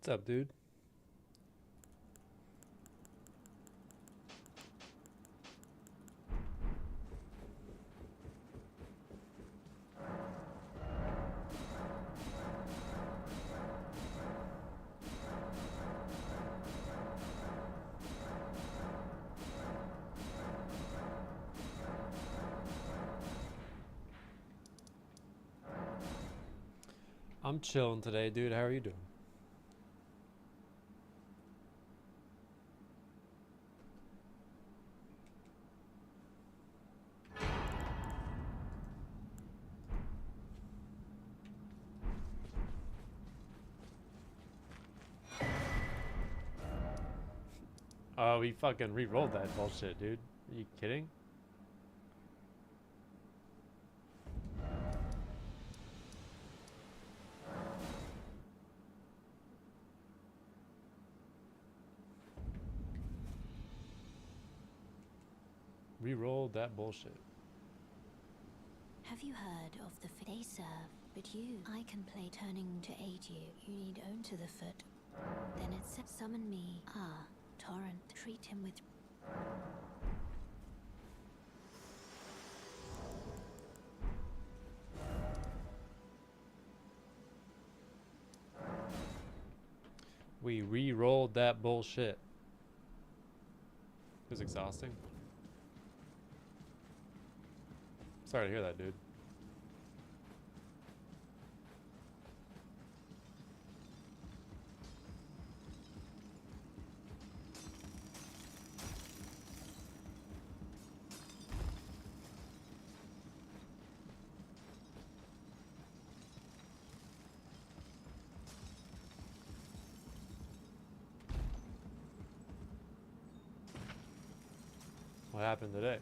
What's up, dude? I'm chilling today, dude. How are you doing? Oh, we fucking re-rolled that bullshit, dude. Are you kidding? Re-rolled that bullshit. Have you heard of the they serve, but you, I can play turning to aid you. You need own to the foot. Then it said, summon me. Ah, Torrent, treat him with. We re-rolled that bullshit. It was exhausting. Sorry to hear that, dude. What happened today?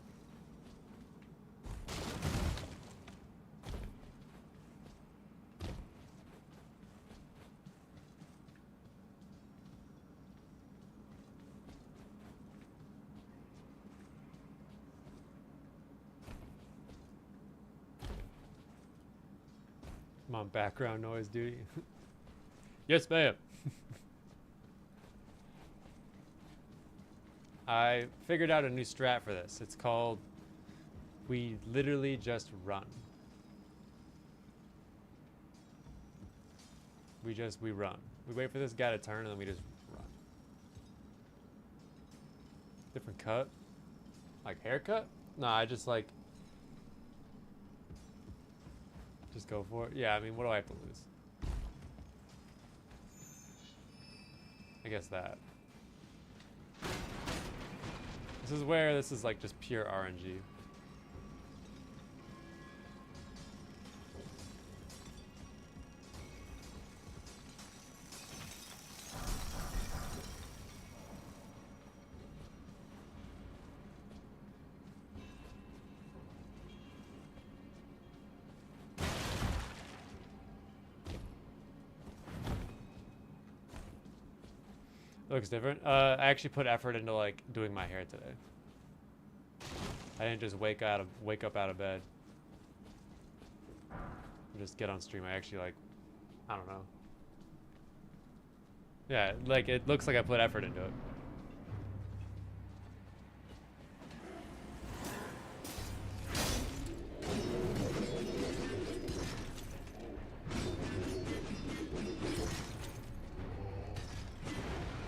I'm on background noise duty. Yes, ma'am. I figured out a new strat for this. It's called we literally just run. We run. We wait for this guy to turn and then we just run. Different cut? Like haircut? Nah, I just like just go for it. Yeah, I mean, what do I have to lose? I guess that. This is like just pure RNG. Looks different. I actually put effort into like doing my hair today. I didn't just wake up out of bed. And just get on stream. I actually like, I don't know. Yeah, like it looks like I put effort into it.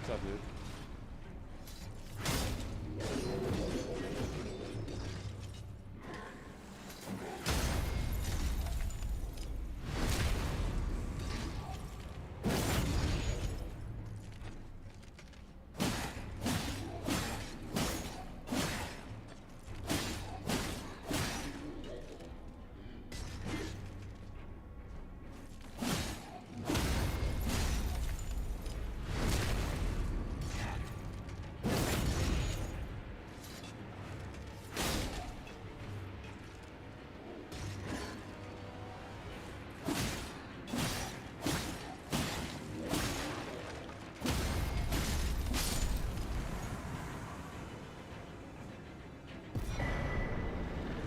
What's up, dude?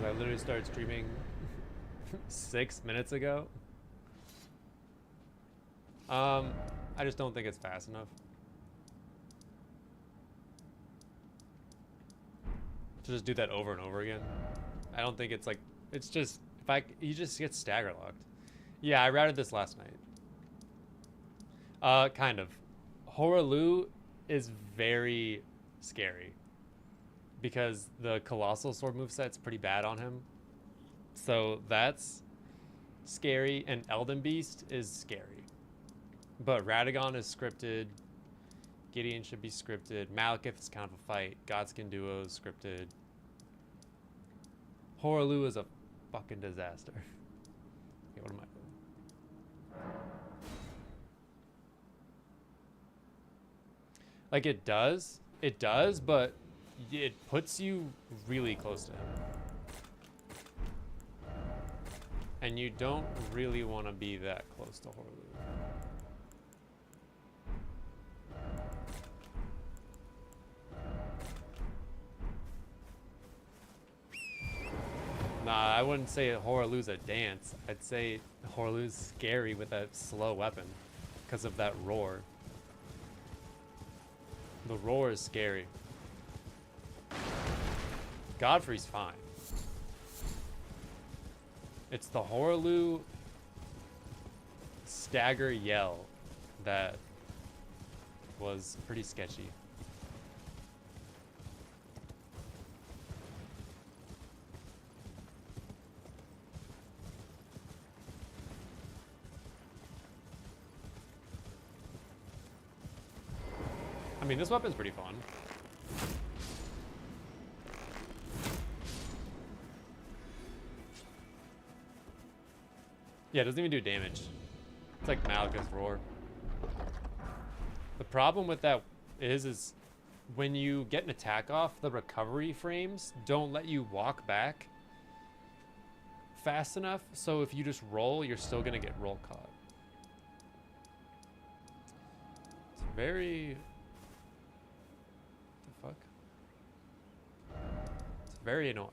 I literally started streaming 6 minutes ago. I just don't think it's fast enough. To just do that over and over again. I don't think it's like, it's just, you just get stagger locked. Yeah, I routed this last night. Kind of. Hoaraloo is very scary because the Colossal Sword moveset's pretty bad on him. So that's scary, and Elden Beast is scary. But Radagon is scripted. Gideon should be scripted. Malekith is kind of a fight. Godskin Duo is scripted. Hoaraloo is a fucking disaster. Okay, what am I doing? Like, it does, but it puts you really close to him. And you don't really want to be that close to Hoaraloo. Nah, I wouldn't say Hoaraloo's a dance. I'd say Hoaraloo's scary with that slow weapon because of that roar. The roar is scary. Godfrey's fine. It's the Hoaraloo stagger yell that was pretty sketchy. I mean, this weapon's pretty fun. Yeah, it doesn't even do damage. It's like Malekith's Roar. The problem with that is when you get an attack off, the recovery frames don't let you walk back fast enough. So if you just roll, you're still gonna get roll caught. It's very... What the fuck? It's very annoying.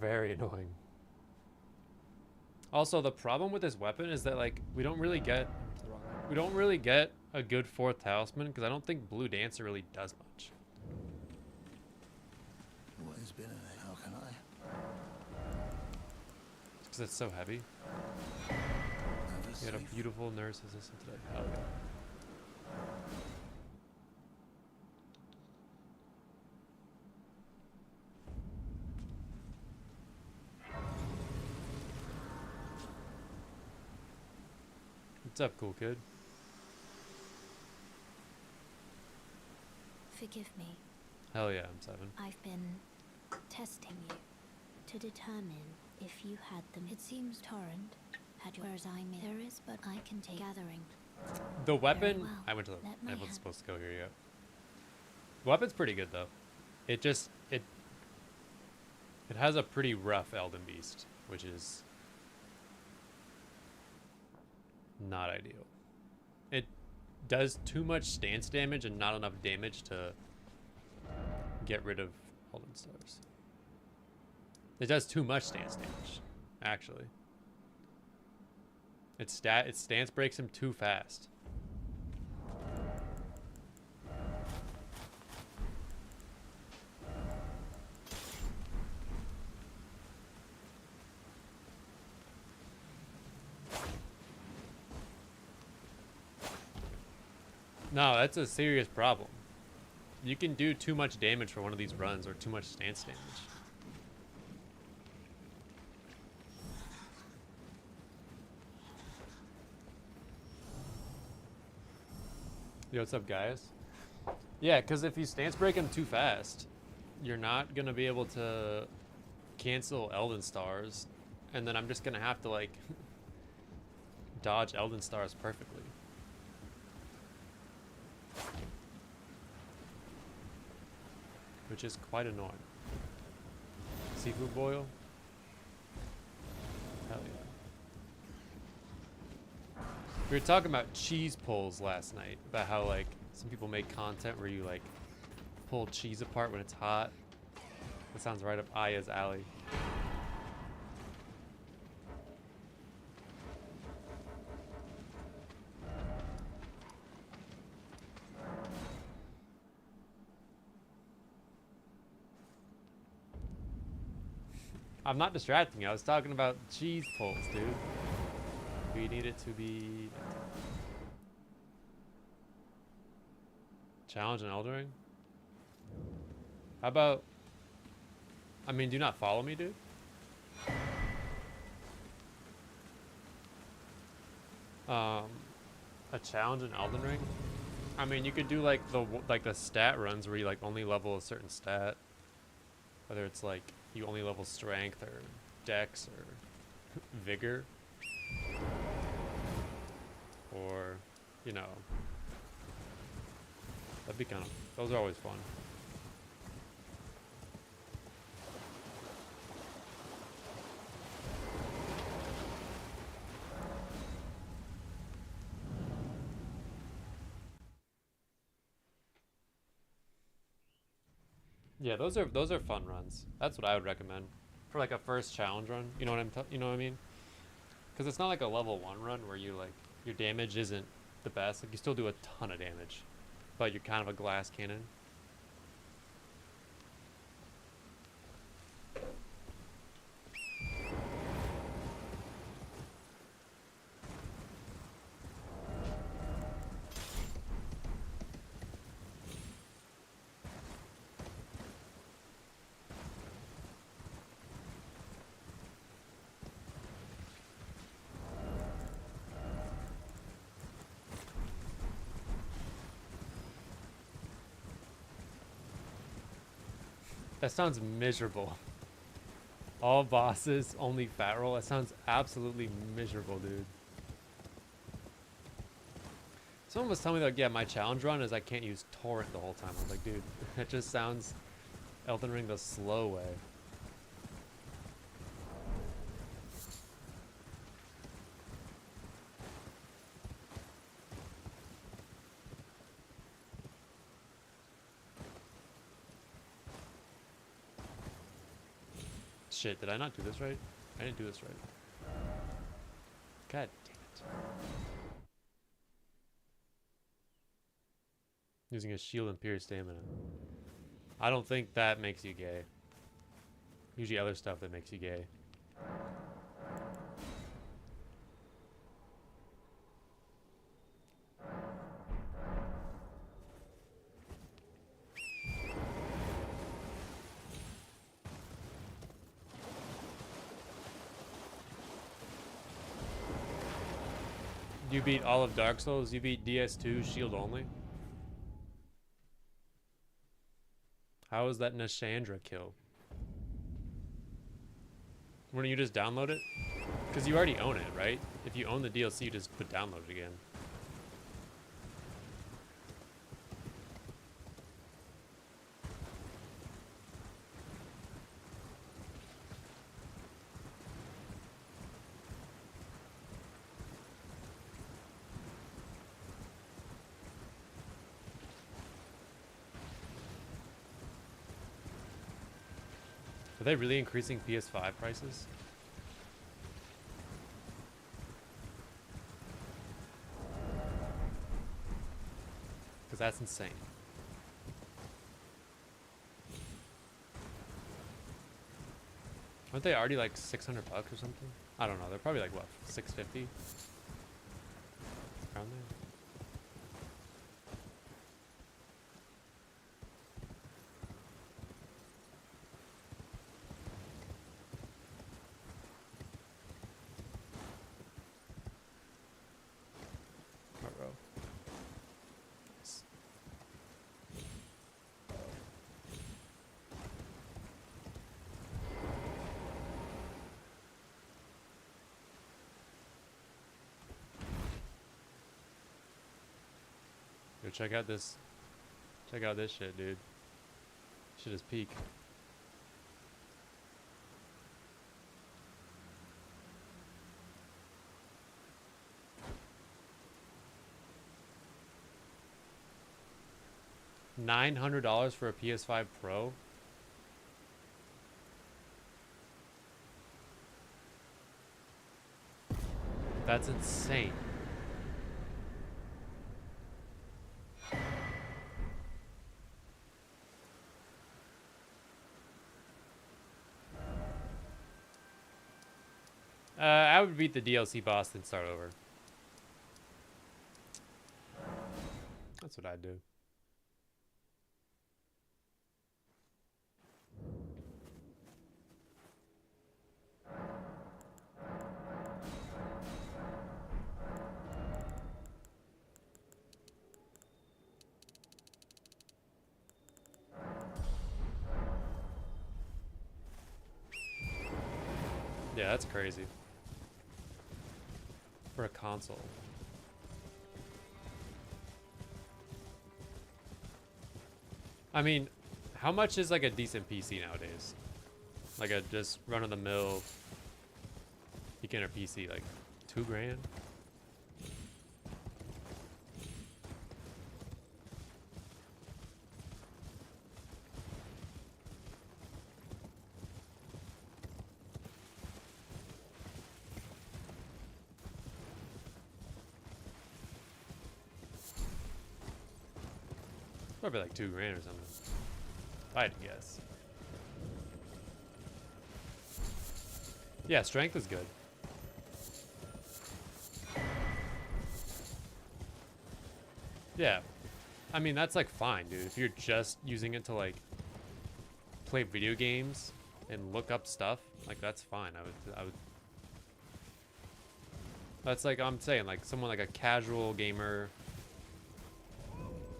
Very annoying. Also, the problem with this weapon is that, like, we don't really get a good fourth talisman because I don't think Blue Dancer really does much. What has been in it? How can I? Because it's so heavy. You had a beautiful nurse assistant today. Hell yeah. What's up, cool kid? Forgive me. Hell yeah, I'm 7. I've been testing you to determine if you had them. It seems Torrent had yours. I mean, there is, but I can take gathering. The weapon, well. I went to the, Let my I wasn't hand- supposed to go here yet. The weapon's pretty good though. It just, it has a pretty rough Elden Beast, which is not ideal. It does too much stance damage and not enough damage to get rid of Elden Stars. It does too much stance damage, actually. Its stance breaks him too fast. No, that's a serious problem. You can do too much damage for one of these runs or too much stance damage. Yo, what's up, guys? Yeah, because if you stance break him too fast, you're not going to be able to cancel Elden Stars, and then I'm just going to have to, like, dodge Elden Stars perfectly. Which is quite annoying. Seafood boil? Hell yeah. We were talking about cheese pulls last night, about how, like, some people make content where you, like, pull cheese apart when it's hot. That sounds right up Aya's alley. I'm not distracting you. I was talking about cheese pulls, dude. We need it to be challenge an Elden Ring. How about? I mean, do not follow me, dude. A challenge in Elden Ring. I mean, you could do like the stat runs where you like only level a certain stat, whether it's like you only level strength or dex or vigor, or you know, that'd be kind of, those are always fun. Yeah, those are fun runs. That's what I would recommend for like a first challenge run. You know what you know what I mean? Because it's not like a level 1 run where you like your damage isn't the best. Like you still do a ton of damage, but you're kind of a glass cannon. That sounds miserable. All bosses, only fat roll. That sounds absolutely miserable, dude. Someone was telling me like, yeah, my challenge run is I can't use torrent the whole time. I was like, dude, that just sounds Elden Ring the slow way. Shit, did I not do this right? I didn't do this right. God damn it. Using a shield and pure stamina. I don't think that makes you gay. Usually other stuff that makes you gay. You beat all of Dark Souls? You beat DS2 shield only? How is that Nashandra kill? Wouldn't you just download it? Because you already own it, right? If you own the DLC, you just put download it again. Are they really increasing PS5 prices? Because that's insane. Aren't they already like 600 bucks or something? I don't know. They're probably like what, 650? Around there. Yo, check out this shit, dude. Shit is peak. $900 for a PS5 Pro? That's insane. would beat the DLC boss then start over. That's what I'd do. Yeah, that's crazy. For a console. I mean, how much is like a decent PC nowadays? Like a just run-of-the-mill beginner PC, like $2,000? Probably like $2,000 or something. If I had to guess. Yeah, strength is good. Yeah. I mean, that's like fine, dude. If you're just using it to like play video games and look up stuff, like that's fine. I would That's like I'm saying, like someone like a casual gamer,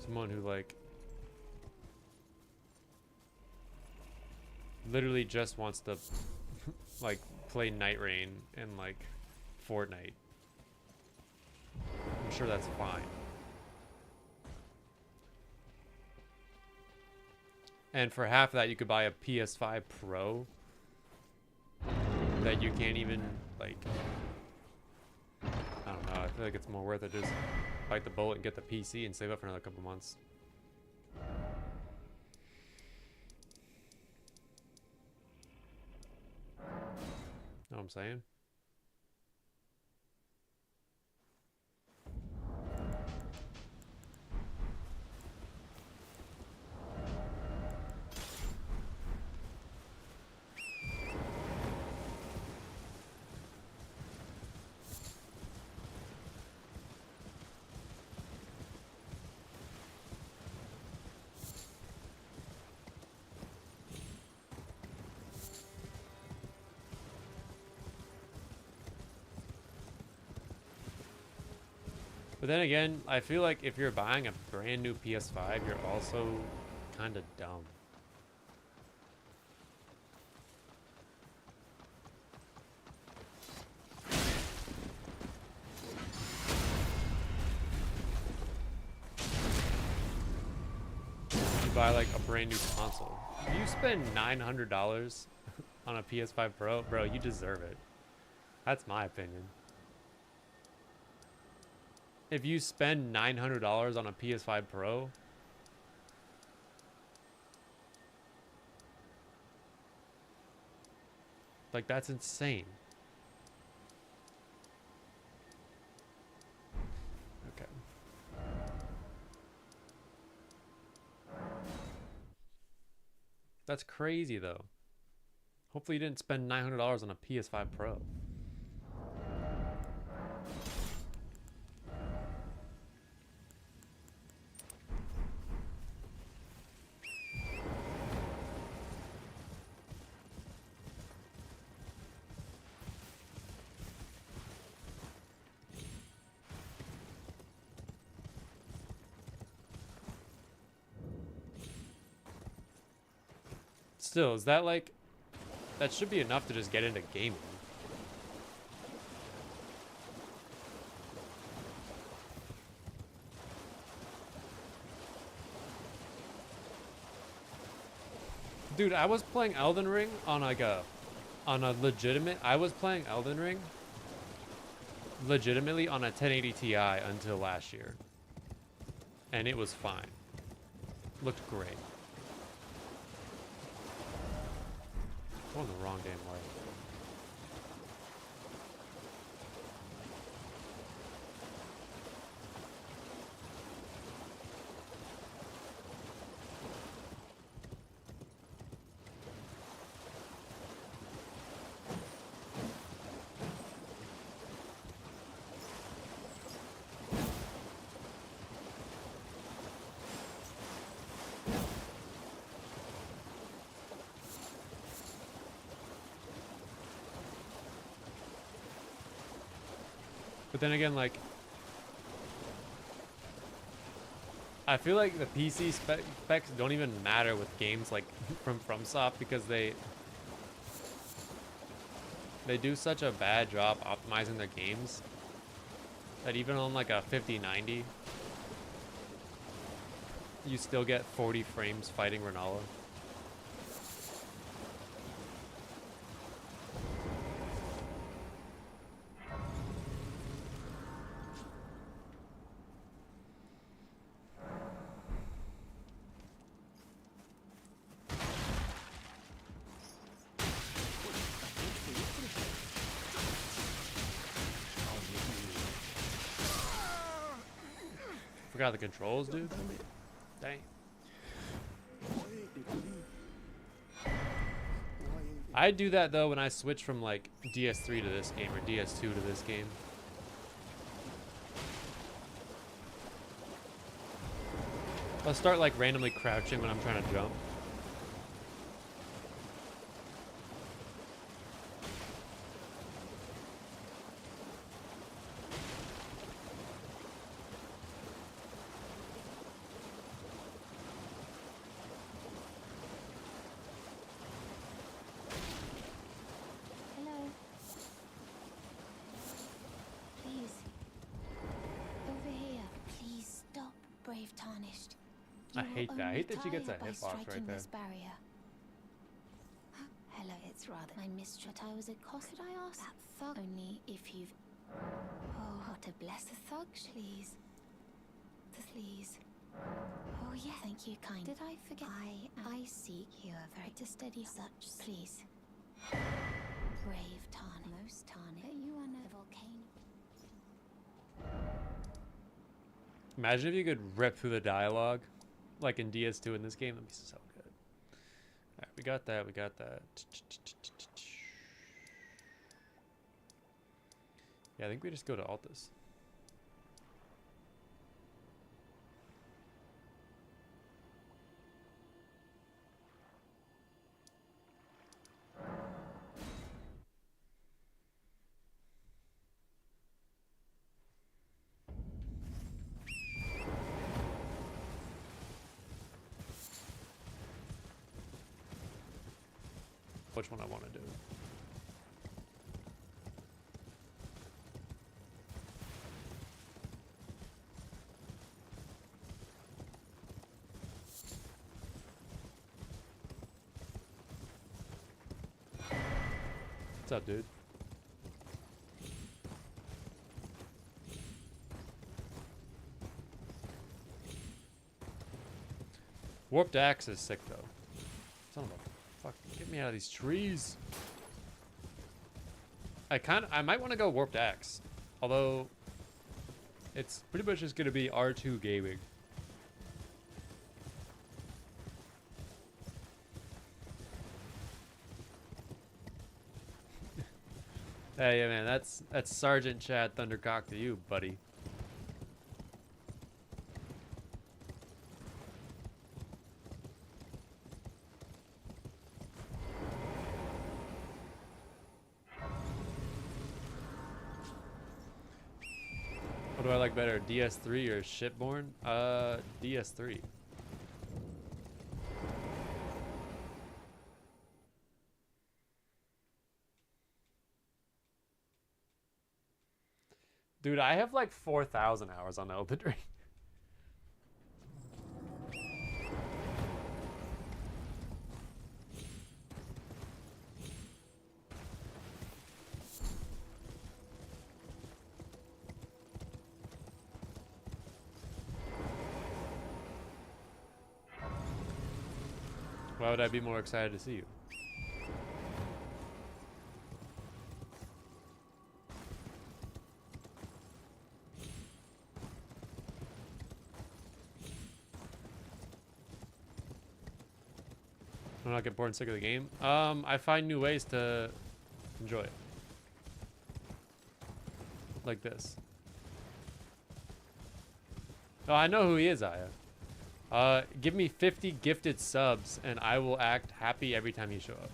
someone who like literally just wants to like play Night Rain and like Fortnite. I'm sure that's fine. And for half of that, you could buy a PS5 Pro that you can't even like. I don't know. I feel like it's more worth it just bite the bullet and get the PC and save up for another couple months. Know what I'm saying? But then again, I feel like if you're buying a brand new PS5, you're also kind of dumb. You buy like a brand new console. If you spend $900 on a PS5 Pro, bro, you deserve it. That's my opinion. If you spend $900 on a PS5 Pro, like that's insane. Okay. That's crazy though. Hopefully you didn't spend $900 on a PS5 Pro. Still, is that like, that should be enough to just get into gaming. Dude, I was playing Elden Ring on like on a legitimate, I was playing Elden Ring legitimately on a 1080 Ti until last year. And it was fine. Looked great. Going the wrong damn way. But then again, like, I feel like the PC specs don't even matter with games like from FromSoft because they do such a bad job optimizing their games that even on like a 5090, you still get 40 frames fighting Renala. Forgot the controls, dude. Dang. I do that though when I switch from like DS3 to this game or DS2 to this game. I'll start like randomly crouching when I'm trying to jump. Hello. Please. Over here. Please stop, brave tarnished. I You will hate that. I only hate that she gets tire a by hitbox right striking there. this barrier. Hello, it's rather my mistress. I was a cost. Could I ask that thug only if you've? Oh, how to bless a thug, please. Please. Oh yeah, thank you, kind. Did I forget? I seek you a very to steady such. Please. Brave Tarn, most Tarn. But you are no volcano. Imagine if you could rip through the dialogue, like in DS2 in this game. That'd be so good. All right, we got that. We got that. Yeah, I think we just go to Altus. Which one I want to do. What's up, dude? Warped axe is sick though. Son of a fuck, get me out of these trees. I might want to go warped axe. Although it's pretty much just gonna be R2 gaming. Hey, yeah, man, that's Sergeant Chad Thundercock to you, buddy. What do I like better, DS3 or Shipborn? DS3. Dude, I have like 4,000 hours on Elden Ring. Why would I be more excited to see you? I'm not get bored and sick of the game. I find new ways to enjoy it. Like this. Oh, I know who he is, Aya. Give me 50 gifted subs and I will act happy every time you show up.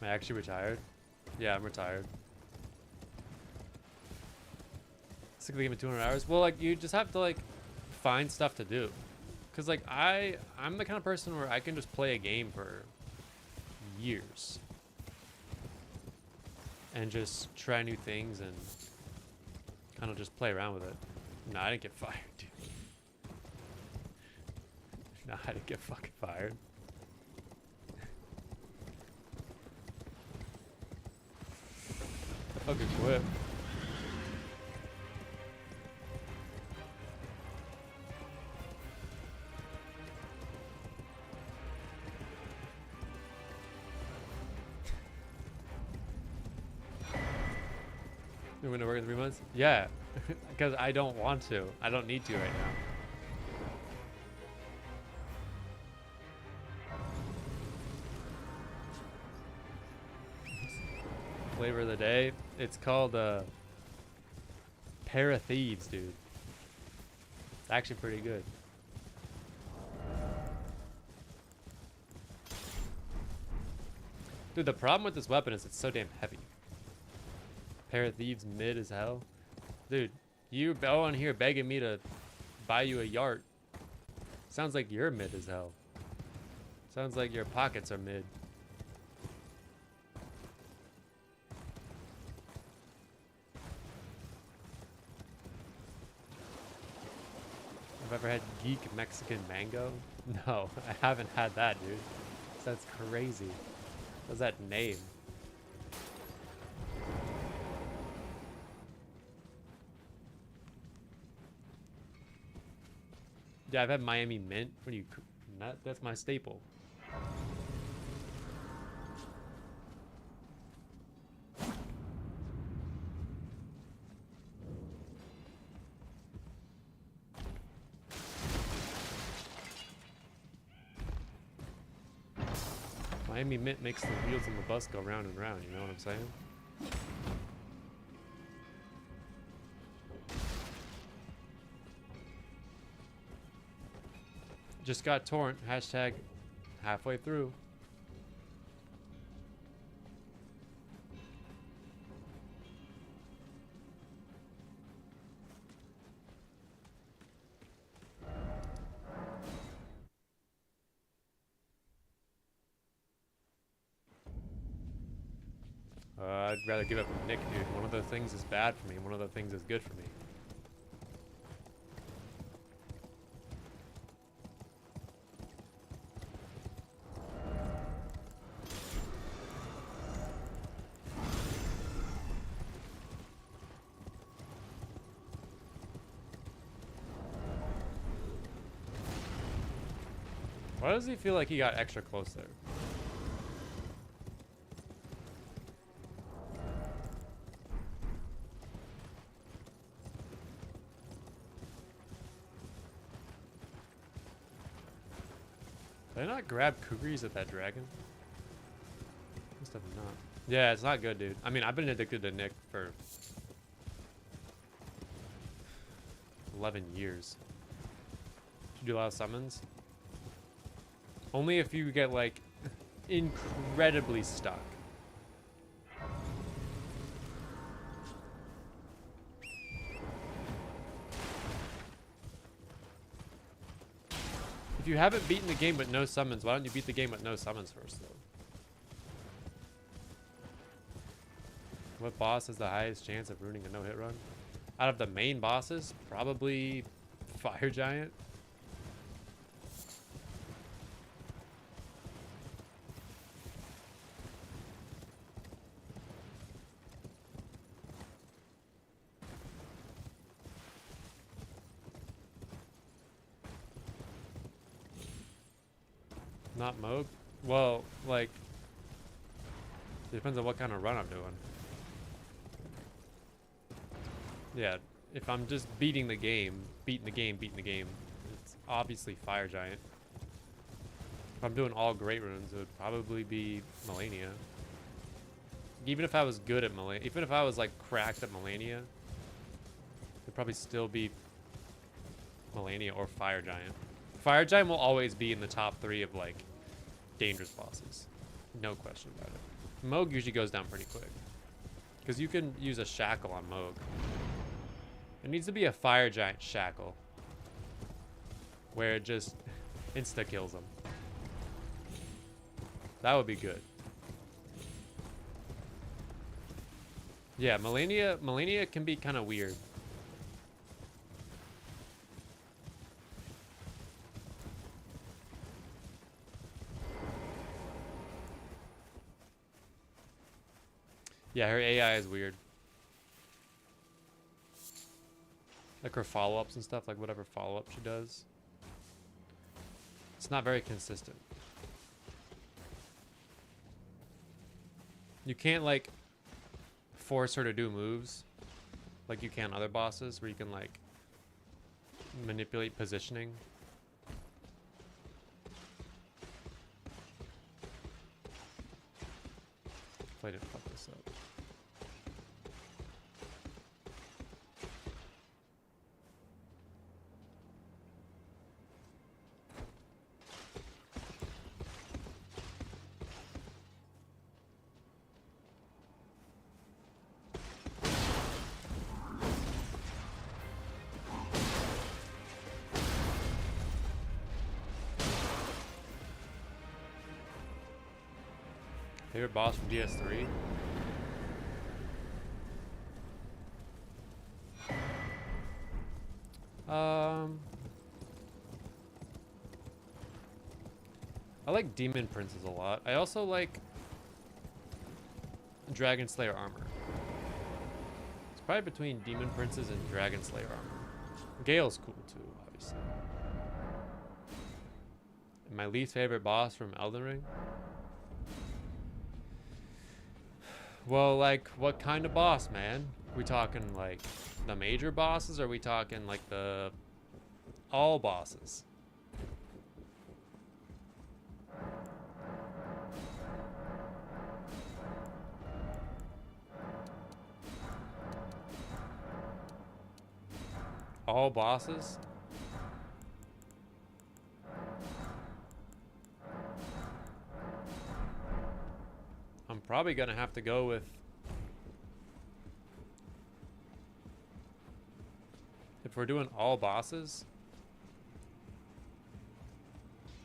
Am I actually retired? Yeah, I'm retired. Sick of the game in 200 hours. Well, like you just have to like find stuff to do. Cause like I'm the kind of person where I can just play a game for years and just try new things and kind of just play around with it. No, I didn't get fired, dude. No, I didn't get fucking fired. Fucking quit. You're going to work in 3 months? Yeah, because I don't want to. I don't need to right now. Flavor of the day. It's called Pair of Thieves, dude. It's actually pretty good. Dude, the problem with this weapon is it's so damn heavy. Pair of Thieves mid as hell. Dude, you on here begging me to buy you a yart. Sounds like you're mid as hell. Sounds like your pockets are mid. Have ever had geek Mexican mango? No, I haven't had that, dude. That's crazy. What's that name? Yeah, I've had Miami Mint. What do you? That's my staple. Miami Mint makes the wheels on the bus go round and round, you know what I'm saying? Just got torrent, hashtag halfway through. I'd rather give up Nick, dude. One of the things is bad for me, one of the things is good for me. Why does he feel like he got extra close there? Did I not grab kukris at that dragon? Must have not. Yeah, it's not good, dude. I mean, I've been addicted to Nick for 11 years. Should you do a lot of summons? Only if you get, like, incredibly stuck. If you haven't beaten the game with no summons, why don't you beat the game with no summons first, though? What boss has the highest chance of ruining a no-hit run? Out of the main bosses, probably Fire Giant. Not Moog? Well, like, it depends on what kind of run I'm doing. Yeah, if I'm just beating the game, it's obviously Fire Giant. If I'm doing all great runes, it would probably be Malenia. Even if I was good at Malenia, even if I was like cracked at Malenia, it'd probably still be Malenia or Fire Giant. Fire Giant will always be in the top 3 of like dangerous bosses. No question about it. Moog usually goes down pretty quick. Because you can use a shackle on Moog. It needs to be a fire giant shackle. Where it just insta-kills them. That would be good. Yeah, Malenia can be kind of weird. Yeah, her AI is weird. Like her follow-ups and stuff, like whatever follow-up she does. It's not very consistent. You can't like force her to do moves like you can other bosses where you can like manipulate positioning. Hopefully I didn't fuck this up. Favorite boss from DS3? I like Demon Princes a lot. I also like Dragon Slayer armor. It's probably between Demon Princes and Dragon Slayer armor. Gale's cool too, obviously. And my least favorite boss from Elden Ring? Well, like, what kind of boss, man? We talking, like, the major bosses, or are we talking, like, the... all bosses? All bosses? I'm probably gonna have to go with... if we're doing all bosses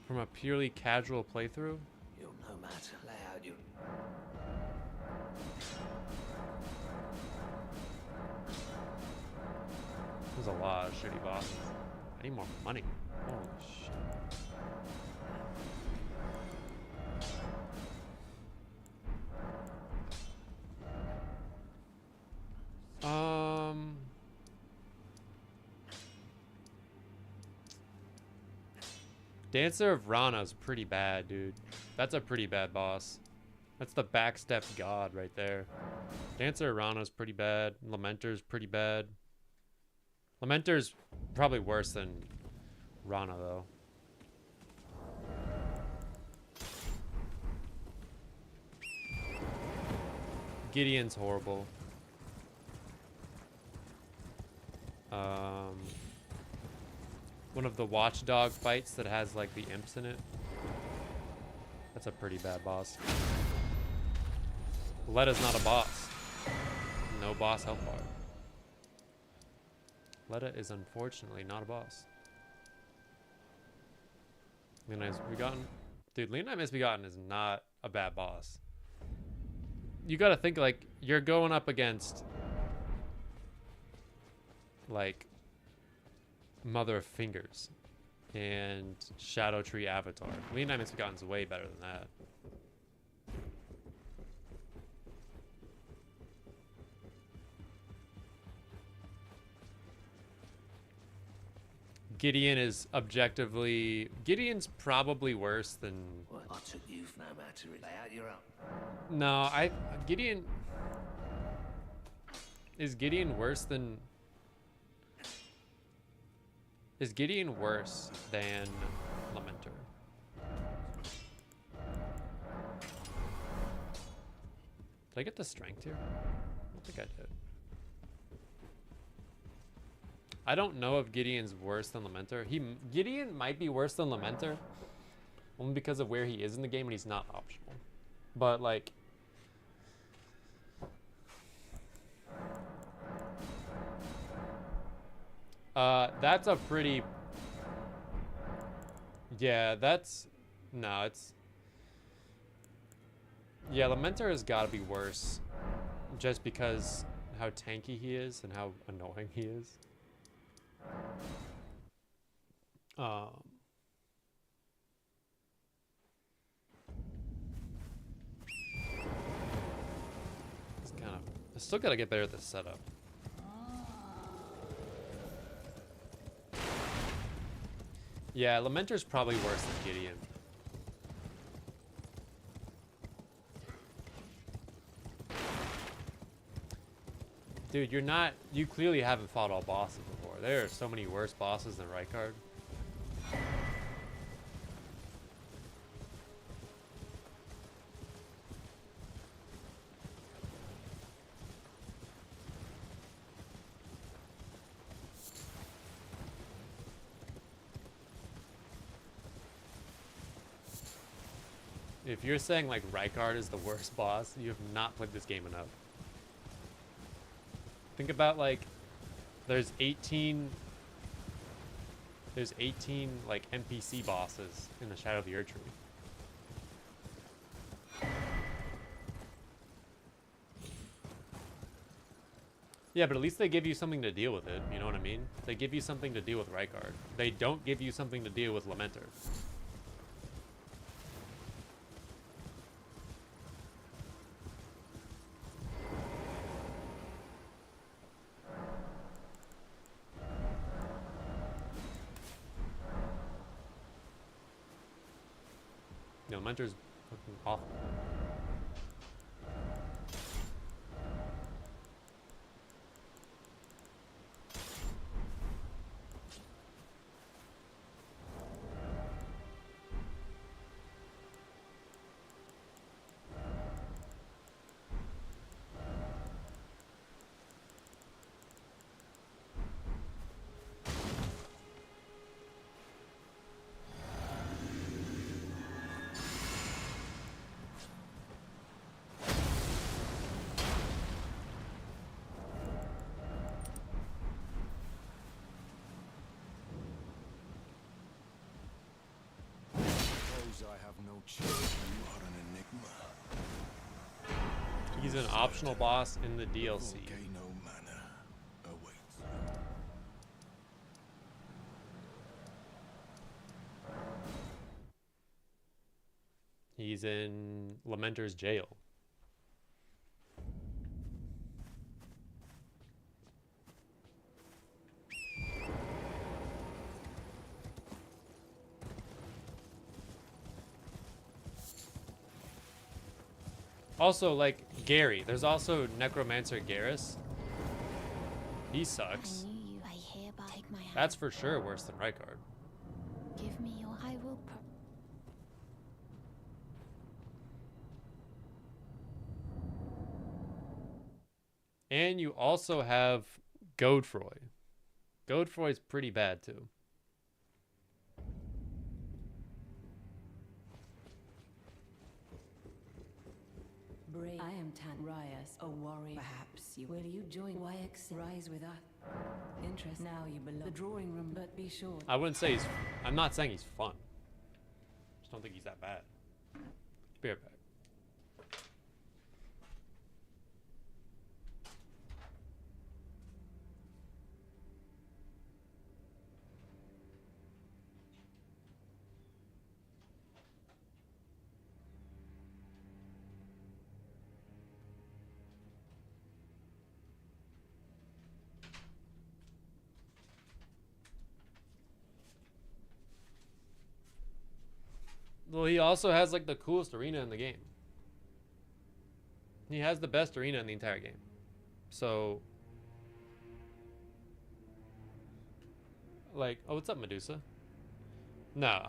from a purely casual playthrough, You'll no matter. Lay out your... there's a lot of shitty bosses. I need more money. Holy shit. Dancer of Rana's pretty bad, dude. That's a pretty bad boss. That's the backstep god right there. Dancer of Rana's pretty bad. Lamenter's pretty bad. Lamenter's probably worse than Rana, though. Gideon's horrible. One of the watchdog fights that has like the imps in it. That's a pretty bad boss. Letta's not a boss. No boss health bar. Letta is unfortunately not a boss. Leonine Misbegotten. Dude, Leonine Misbegotten is not a bad boss. You gotta think like you're going up against like Mother of Fingers and Shadow Tree Avatar. Leonine Misbegotten's way better than that. Gideon is objectively... Gideon's probably worse than... Well, I took you for no matter. Lay out your own. No, Gideon... Is Gideon worse than... Is Gideon worse than Lamenter? Did I get the strength here? I don't think I did. I don't know if Gideon's worse than Lamenter. Gideon might be worse than Lamenter, only because of where he is in the game and he's not optional. But like, That's a pretty... Yeah, that's... No, it's... Yeah, Lamenter has got to be worse. Just because how tanky he is and how annoying he is. It's kind of... I still got to get better at this setup. Yeah, Lamenter's probably worse than Gideon. Dude, you're not... You clearly haven't fought all bosses before. There are so many worse bosses than Rykard. If you're saying like Rykard is the worst boss, you have not played this game enough. Think about like there's 18 like NPC bosses in the Shadow of the Erdtree. Yeah, but at least they give you something to deal with it, you know what I mean? They give you something to deal with Rykard. They don't give you something to deal with Lamenter. No, Mentor's fucking awful. I have no choice. You are an enigma. He's an optional boss in the DLC. Volcano Manor awaits. He's in Lamenter's jail. Also, like, Gary. There's also Necromancer Garrus. He sucks. I knew you. I hereby take my hand. That's for sure worse than Rykard. Give me your... I will... And you also have Godefroy. Godefroy's pretty bad, too. Brave. I am Tan Rias, a warrior. Perhaps you will you join YX Rise with us? Interest now you belong the drawing room, but be sure. I wouldn't say he's... I'm not saying he's fun. Just don't think he's that bad. Be right back. Well, he also has like the coolest arena in the game. He has the best arena in the entire game. So, like, oh, what's up, Medusa? No,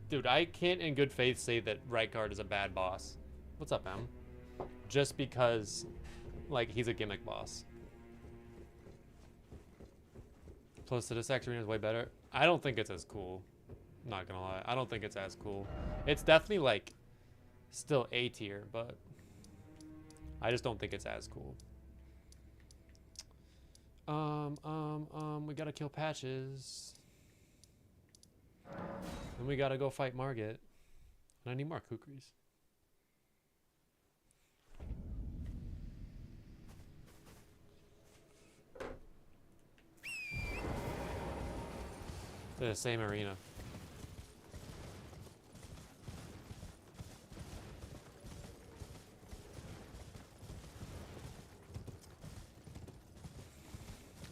dude, I can't in good faith say that Rykard is a bad boss. What's up, Em? Just because, like, he's a gimmick boss. Plus, the Deus Ex arena is way better. I don't think it's as cool. Not gonna lie, I don't think it's as cool. It's definitely like still A tier, but I just don't think it's as cool. We gotta kill Patches. Then we gotta go fight Margit. And I need more Kukris. They're the same arena.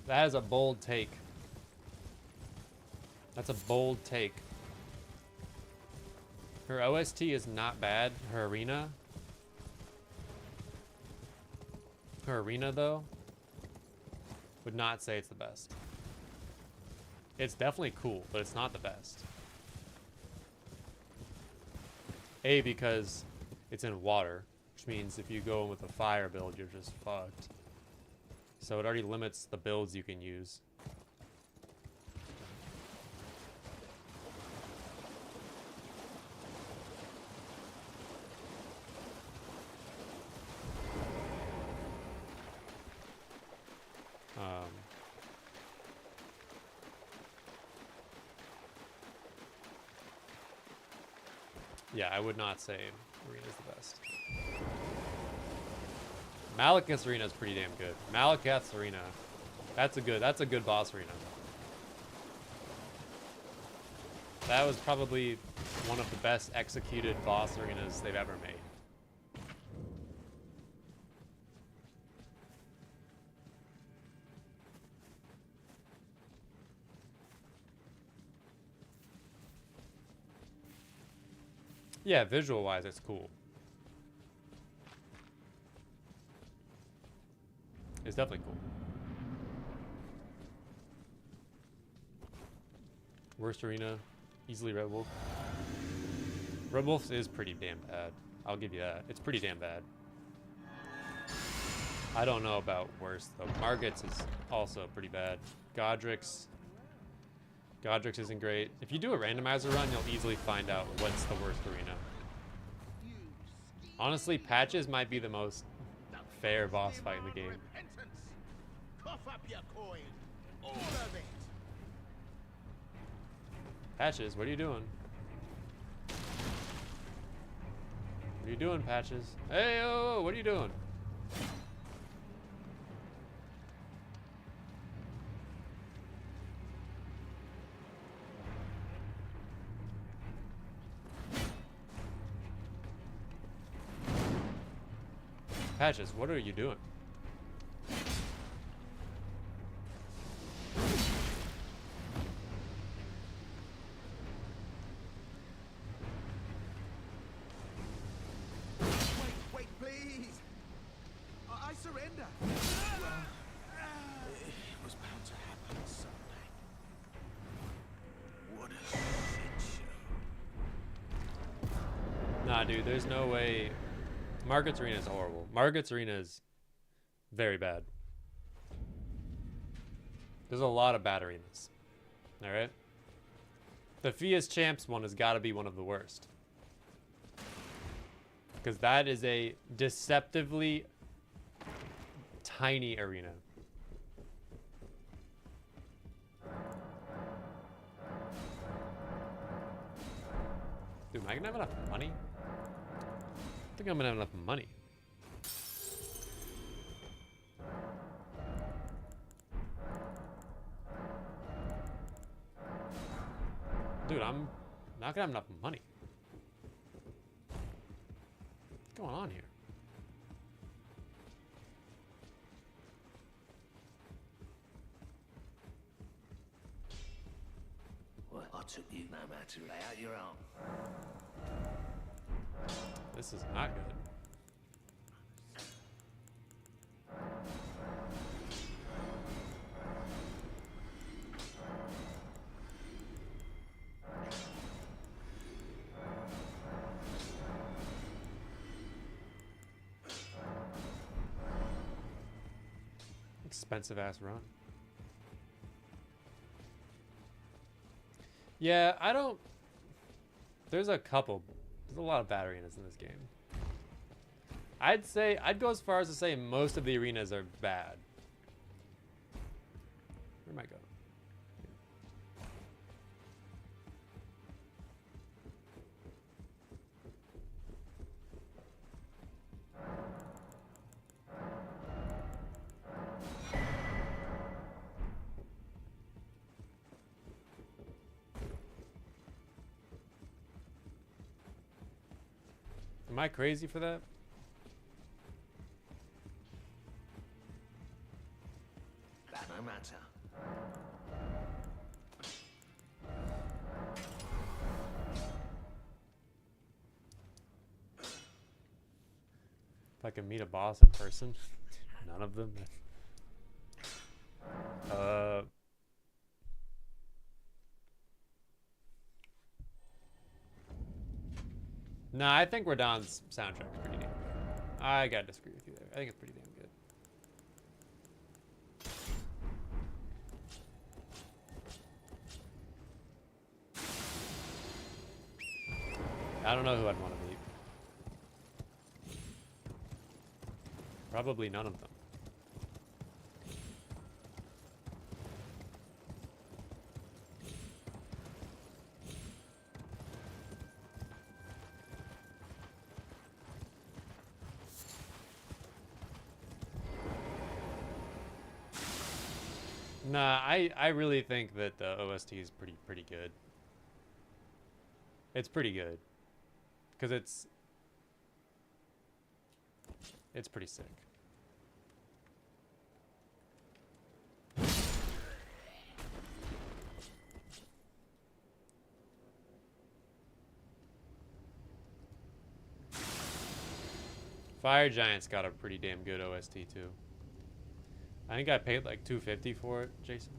That is a bold take. That's a bold take. Her OST is not bad. Her arena, though, would not say it's the best. It's definitely cool, but it's not the best. A, because it's in water, which means if you go in with a fire build, you're just fucked. So it already limits the builds you can use. Yeah, I would not say Arena's the best. Malekith's Arena is pretty damn good. Malekith's Arena, that's a good boss arena. That was probably one of the best executed boss arenas they've ever made. Yeah, visual-wise, it's cool. It's definitely cool. Worst arena, easily Red Wolf. Red Wolf is pretty damn bad. I'll give you that. It's pretty damn bad. I don't know about worst though. Margit's is also pretty bad. Godric's isn't great. If you do a randomizer run, you'll easily find out what's the worst arena. Honestly, Patches might be the most fair boss fight in the game. Cough up your coin. All of it. Patches, what are you doing? What are you doing, Patches? Hey, oh, what are you doing? Patches, what are you doing? Wait, please. I surrender. It was bound to happen someday. What a shit show. Nah, dude, there's no way. Margit's Arena is horrible. Margit's Arena is very bad. There's a lot of bad arenas. Alright? The Fia's Champs one has got to be one of the worst. Because that is a deceptively tiny arena. Dude, am I gonna have enough money? I think I'm gonna have enough money. Dude, I'm not gonna have enough money. What's going on here? Well, I took you no matter. Lay out your arm. This is not good. Expensive ass run. Yeah, I don't. There's a couple. There's a lot of bad arenas in this game. I'd go as far as to say most of the arenas are bad. Where am I going? Am I crazy for that? That no matter. If I can meet a boss in person, none of them. Nah, I think Radahn's soundtrack's pretty damn good. I gotta disagree with you there. I think it's pretty damn good. I don't know who I'd want to meet. Probably none of them. Nah, I really think that the OST is pretty good. It's pretty good. Cause it's pretty sick. Fire Giant's got a pretty damn good OST too. I think I paid like $250 for it, Jason.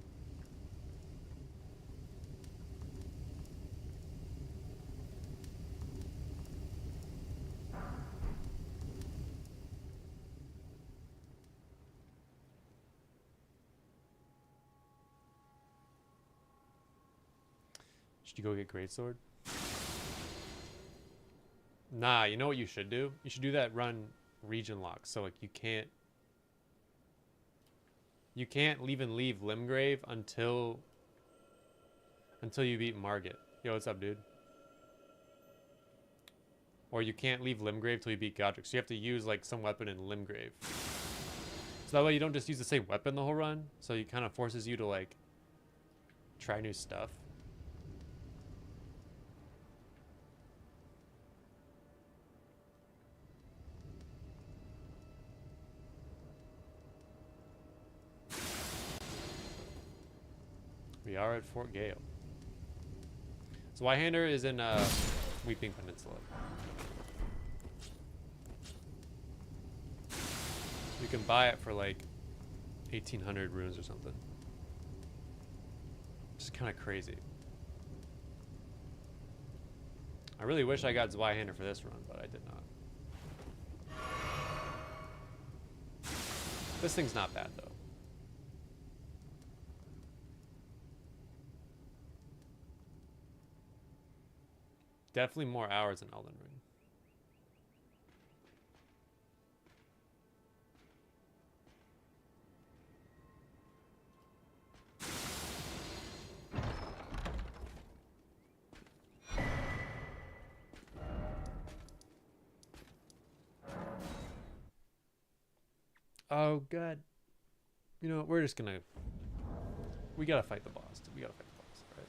Should you go get Greatsword? Nah, you know what you should do? You should do that run region lock. So like you can't even leave Limgrave until you beat Margit. Yo, what's up, dude? Or you can't leave Limgrave till you beat Godric. So you have to use like some weapon in Limgrave. So that way you don't just use the same weapon the whole run. So it kind of forces you to like try new stuff. We are at Fort Gale. Zweihander is in Weeping Peninsula. You can buy it for like 1,800 runes or something. Just kind of crazy. I really wish I got Zweihander for this run, but I did not. This thing's not bad though. Definitely more hours than Elden Ring. Oh, God. You know, we're just gonna... We gotta fight the boss. We gotta fight the boss, right?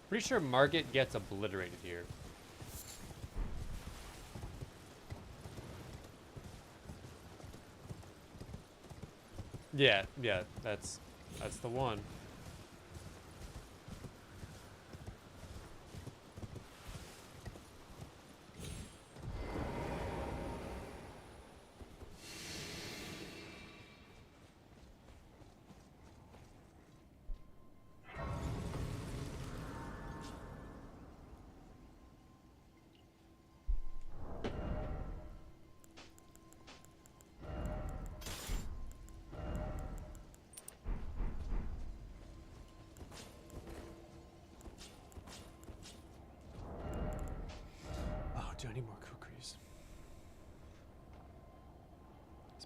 Pretty sure Margit gets obliterated here. Yeah, that's the one.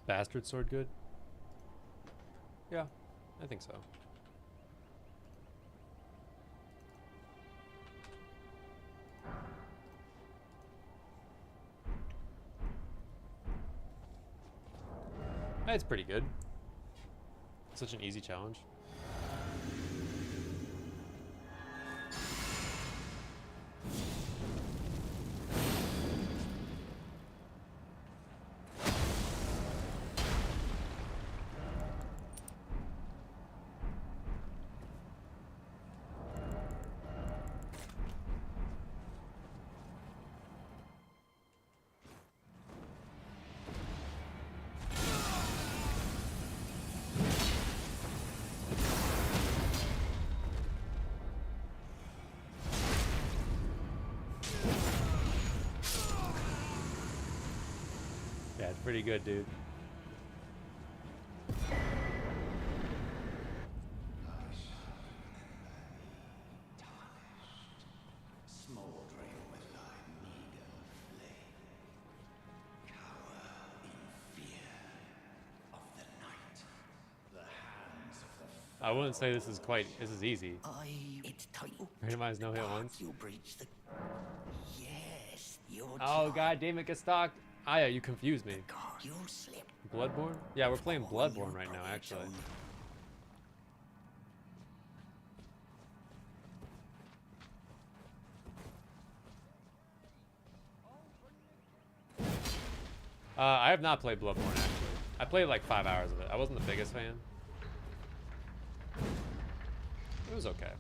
Bastard sword good? Yeah, I think so. It's pretty good. Such an easy challenge. Yeah, it's pretty good, dude. Smoldering with thy meager flame. Cower in fear of the night. The hands of the I wouldn't say this is easy. it's tight. Randomized no hit once. You breach the. Yes, you're. Oh god damn it, get stocked. Aya, you confused me. God, you'll slip. Bloodborne? Yeah, we're playing Bloodborne right now, actually. I have not played Bloodborne, actually. I played like 5 hours of it. I wasn't the biggest fan. It was okay.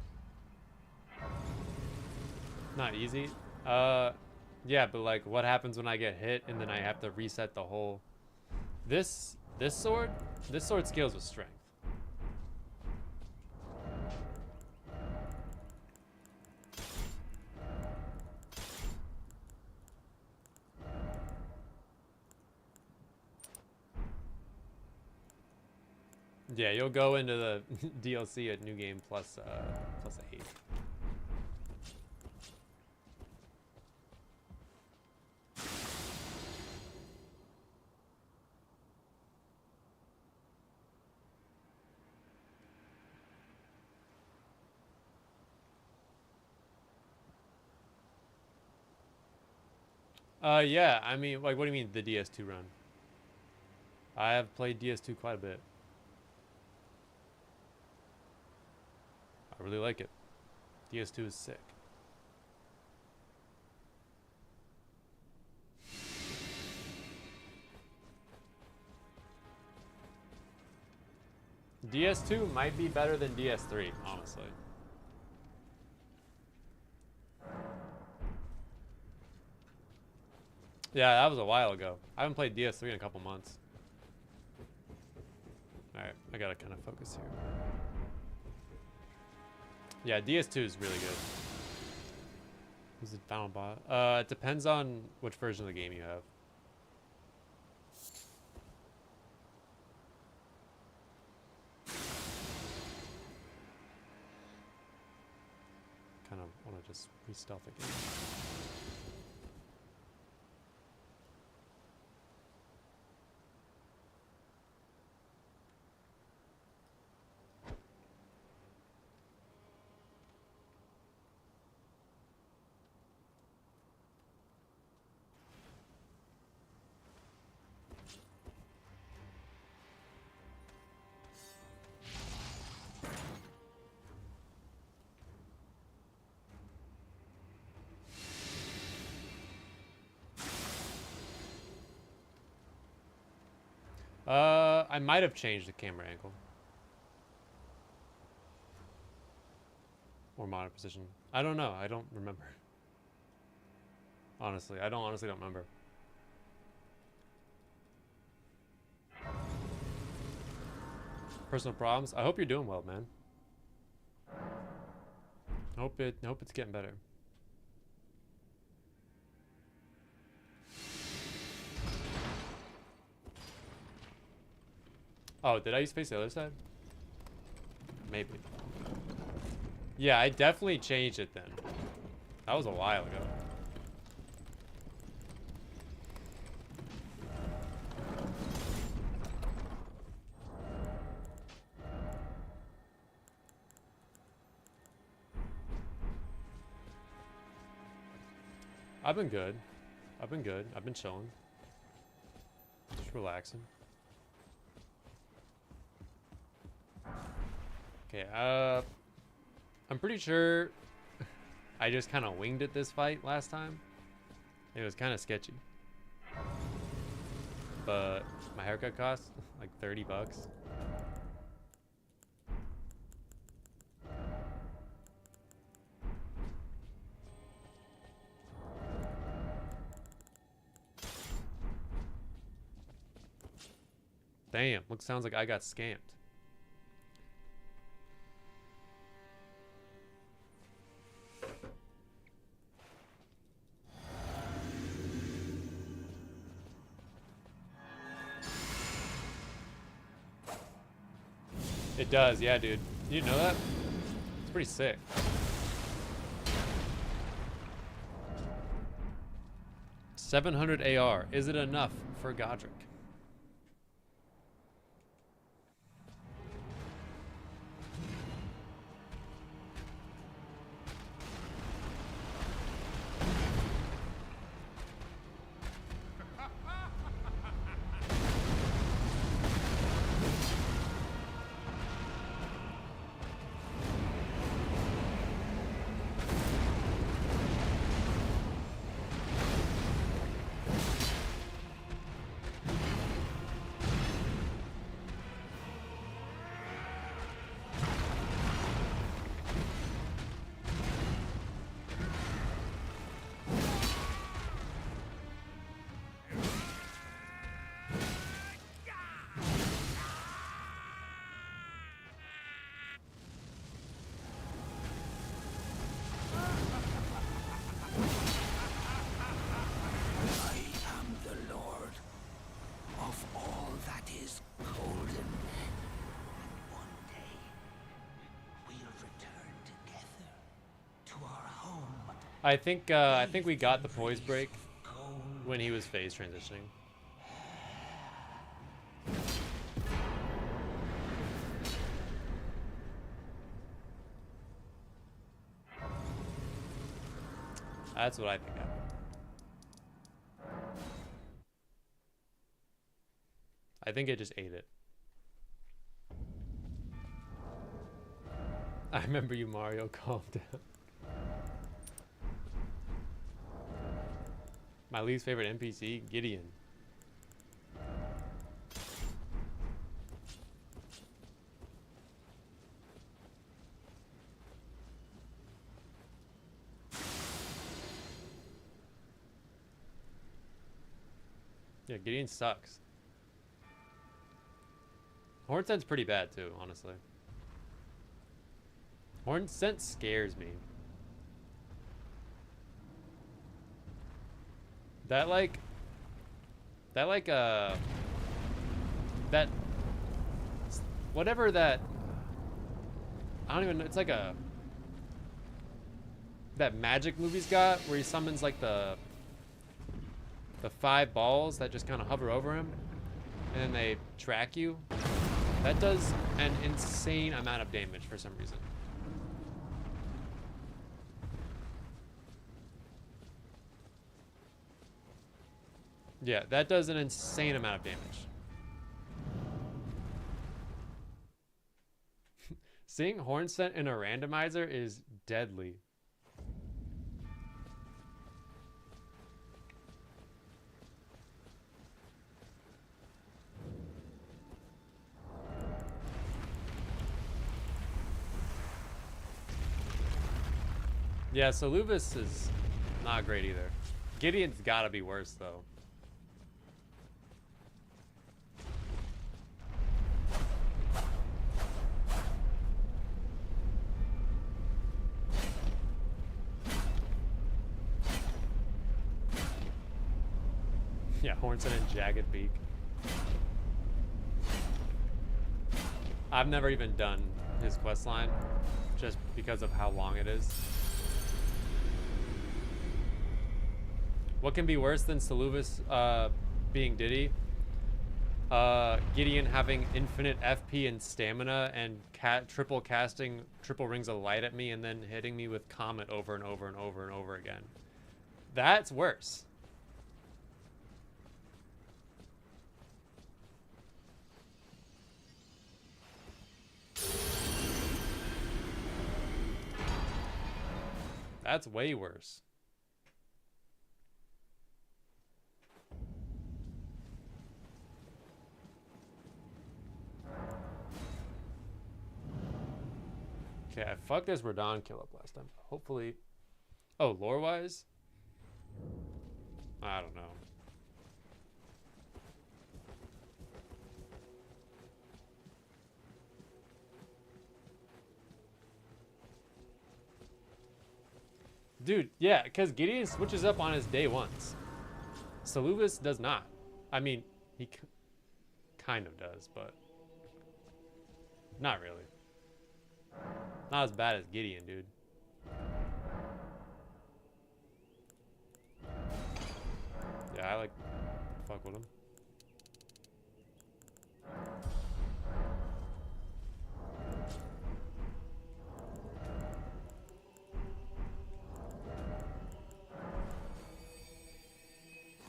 Not easy. Yeah, but like, what happens when I get hit and then I have to reset the whole... This sword scales with strength. Yeah, you'll go into the DLC at New Game plus 8. Yeah, I mean, like, what do you mean, the DS2 run? I have played DS2 quite a bit. I really like it. DS2 is sick. DS2 might be better than DS3, honestly. Yeah, that was a while ago. I haven't played DS3 in a couple months. Alright, I gotta kind of focus here. Yeah, DS2 is really good. Who's the final boss? It depends on which version of the game you have. Kind of want to just re-stealth again. I might have changed the camera angle. Or monitor position. I don't know. I don't remember. Honestly, I honestly don't remember. Personal problems? I hope you're doing well, man. Hope it's getting better. Oh, did I use face the other side? Maybe. Yeah, I definitely changed it then. That was a while ago. I've been good. I've been good. I've been chilling. Just relaxing. Okay, I'm pretty sure I just kind of winged it this fight last time. It was kind of sketchy. But my haircut cost like 30 bucks. Damn, sounds like I got scammed. It does, yeah, dude. You know that? It's pretty sick. $700 AR. Is it enough for Godric? I think we got the poise break when he was phase transitioning. That's what I think happened. I think it just ate it. I remember you, Mario. Calm down. My least favorite NPC, Gideon. Yeah, Gideon sucks. Horn Scent's pretty bad too, honestly. Horn Scent scares me. That whatever that, I don't even know, it's like that magic movie's got where he summons like the 5 balls that just kind of hover over him and then they track you. That does an insane amount of damage for some reason. Yeah, that does an insane amount of damage. Seeing Horn Scent in a randomizer is deadly. Yeah, so Luvis is not great either. Gideon's gotta be worse though. Yeah, Horn Scent and Jagged Beak. I've never even done his quest line just because of how long it is. What can be worse than Saluvis being Diddy? Gideon having infinite FP and stamina and triple casting triple rings of light at me and then hitting me with Comet over and over and over and over again. That's worse. That's way worse. Okay, I fucked this Radon kill up last time. Hopefully. Oh, lore wise? I don't know. Dude, yeah, because Gideon switches up on his day ones. Saluvis does not. I mean, he kind of does, but not really. Not as bad as Gideon, dude. Yeah, I like fuck with him.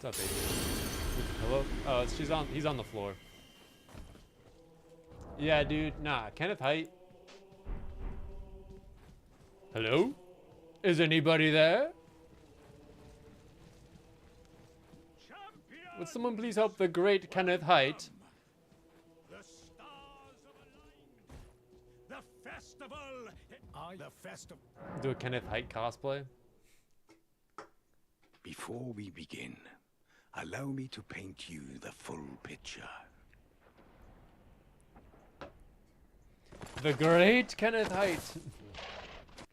What's up, baby? Hello? Oh, he's on the floor. Yeah, dude. Nah, Kenneth Haight. Hello? Is anybody there? Would someone please help the great Kenneth Haight? The stars of alignment. The festival. The festival. Do a Kenneth Haight cosplay? Before we begin, allow me to paint you the full picture. The great Kenneth Haight.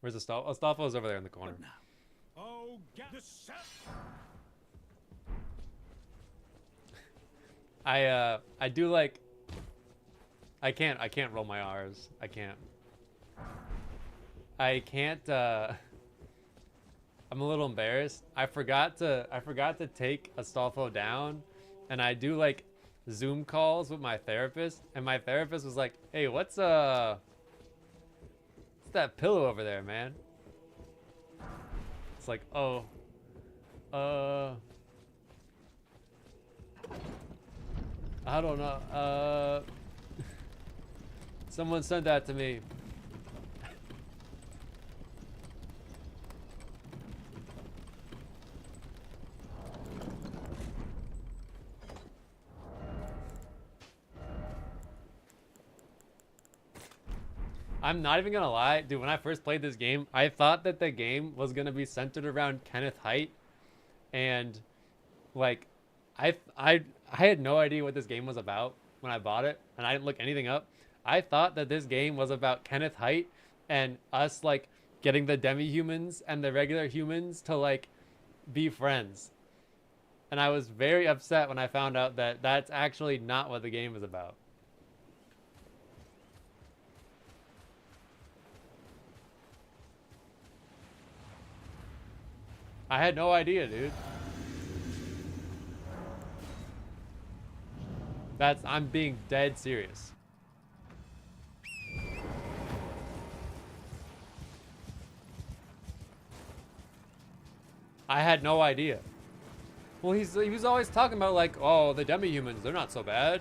Where's Astolfo? Astolfo's over there in the corner. Oh, the set. I do like. I can't roll my R's. I can't. I'm a little embarrassed. I forgot to take Astolfo down, and I do like Zoom calls with my therapist, and my therapist was like, "Hey, what's that pillow over there, man?" It's like, "Oh, I don't know. Someone sent that to me." I'm not even gonna lie, dude, when I first played this game, I thought that the game was gonna be centered around Kenneth Haight, and like I had no idea what this game was about when I bought it, and I didn't look anything up. I thought that this game was about Kenneth Haight and us like getting the demi-humans and the regular humans to like be friends. And I was very upset when I found out that that's actually not what the game is about. I had no idea, dude. I'm being dead serious. I had no idea. Well, he was always talking about like, oh, the demi-humans, they're not so bad.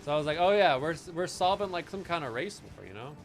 So I was like, oh yeah, we're solving like some kind of race war, you know?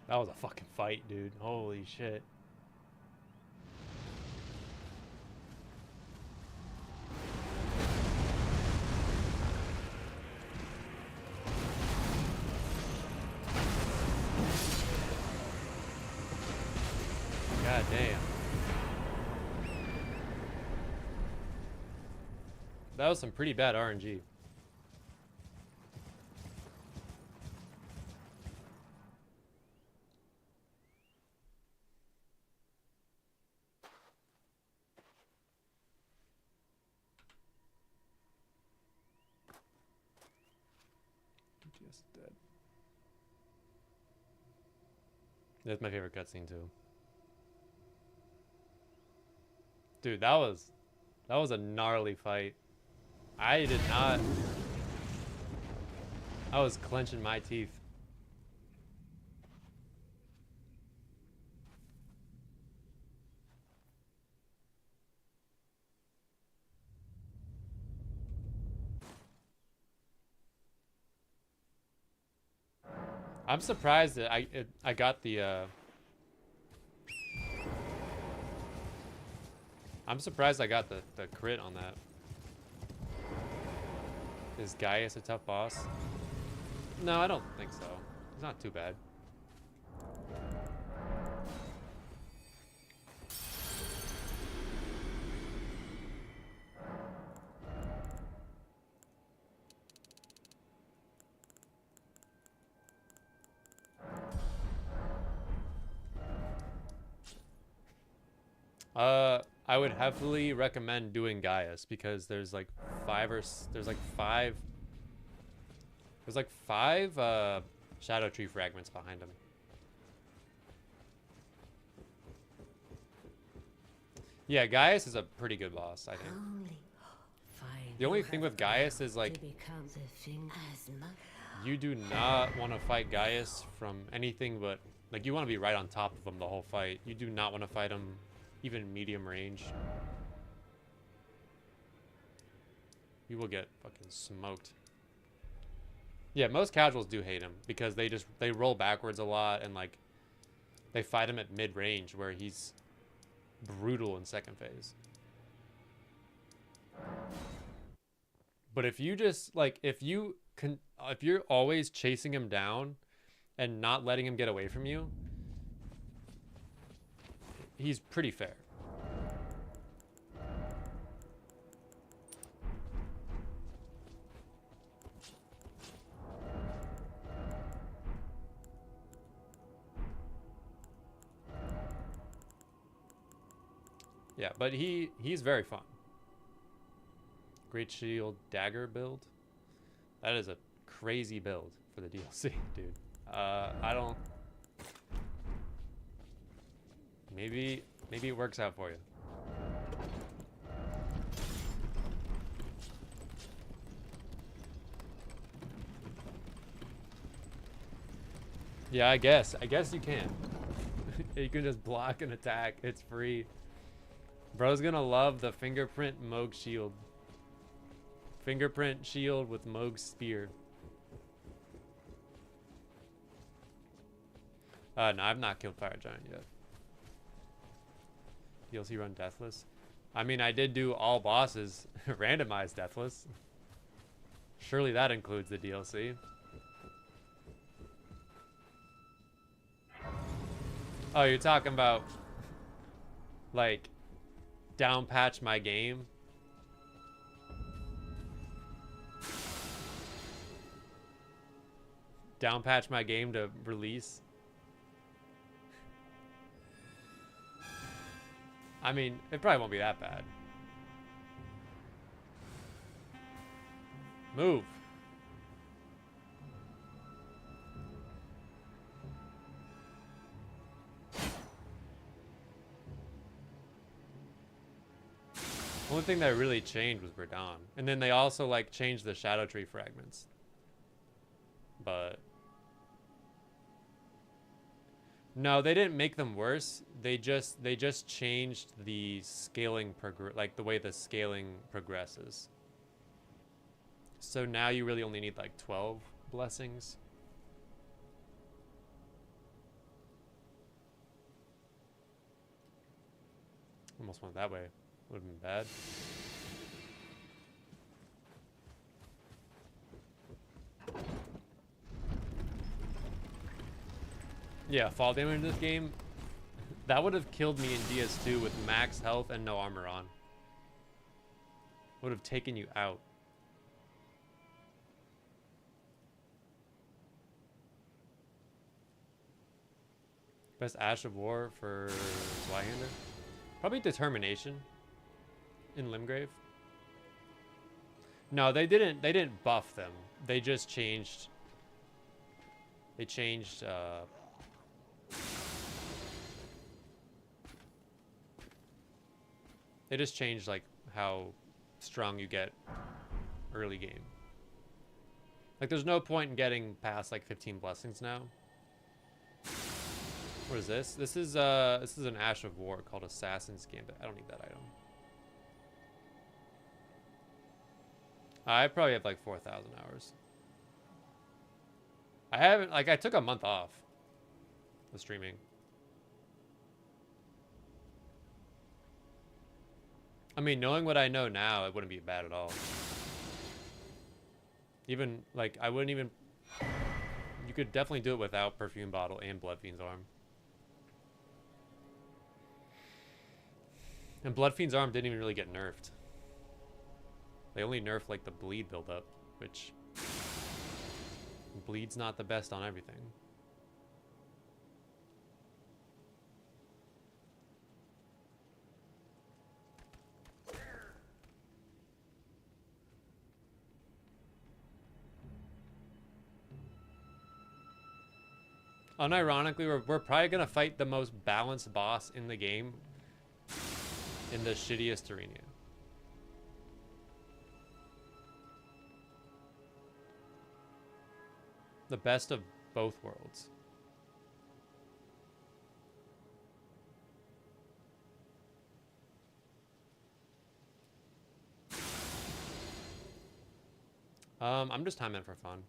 That was a fucking fight, dude. Holy shit. God damn. That was some pretty bad RNG. Just dead. That's my favorite cutscene too. Dude, that was a gnarly fight. I did not. I was clenching my teeth. I'm surprised that I got the I'm surprised I got the crit on that. Is Gaius a tough boss? No, I don't think so. He's not too bad. I would heavily recommend doing Gaius because there's like five Shadow Tree fragments behind him. Yeah, Gaius is a pretty good boss, I think. The only thing with Gaius is like you do not want to fight Gaius from anything but like you want to be right on top of him the whole fight. You do not want to fight him even medium range. You will get fucking smoked. Yeah, most casuals do hate him because they roll backwards a lot and like they fight him at mid range where he's brutal in second phase. But if you just like if you're always chasing him down and not letting him get away from you, he's pretty fair. Yeah, but he's very fun. Great Shield Dagger build. That is a crazy build for the DLC, dude. I don't. Maybe it works out for you. Yeah, I guess you can. You can just block and attack. It's free. Bro's gonna love the fingerprint Moog shield. Fingerprint shield with Moog's spear. No, I've not killed Fire Giant yet. DLC run Deathless. I mean, I did do all bosses randomized Deathless. Surely that includes the DLC. Oh, you're talking about like down patch my game? Down patch my game to release? I mean, it probably won't be that bad. Move. Only thing that really changed was Verdun. And then they also like changed the Shadow Tree fragments. But no, they didn't make them worse. They just changed the scaling like the way the scaling progresses. So now you really only need like 12 blessings. Almost went that way. Would have been bad. Yeah, fall damage in this game, that would have killed me in DS2 with max health and no armor on. Would have taken you out. Best Ash of War for Zweihander? Probably Determination in Limgrave. No, they didn't buff them. They just changed. They changed they just changed like how strong you get early game. Like there's no point in getting past like 15 blessings now. What is this? This is an Ash of War called Assassin's Gambit. I don't need that item. I probably have like 4,000 hours. I haven't, like, I took a month off the streaming. I mean, knowing what I know now, it wouldn't be bad at all. Even, like, I wouldn't even... You could definitely do it without Perfume Bottle and Bloodfiend's Arm. And Bloodfiend's Arm didn't even really get nerfed. They only nerfed, like, the bleed buildup, which... Bleed's not the best on everything. Unironically, we're probably gonna fight the most balanced boss in the game in the shittiest arena. The best of both worlds. I'm just timing it for fun.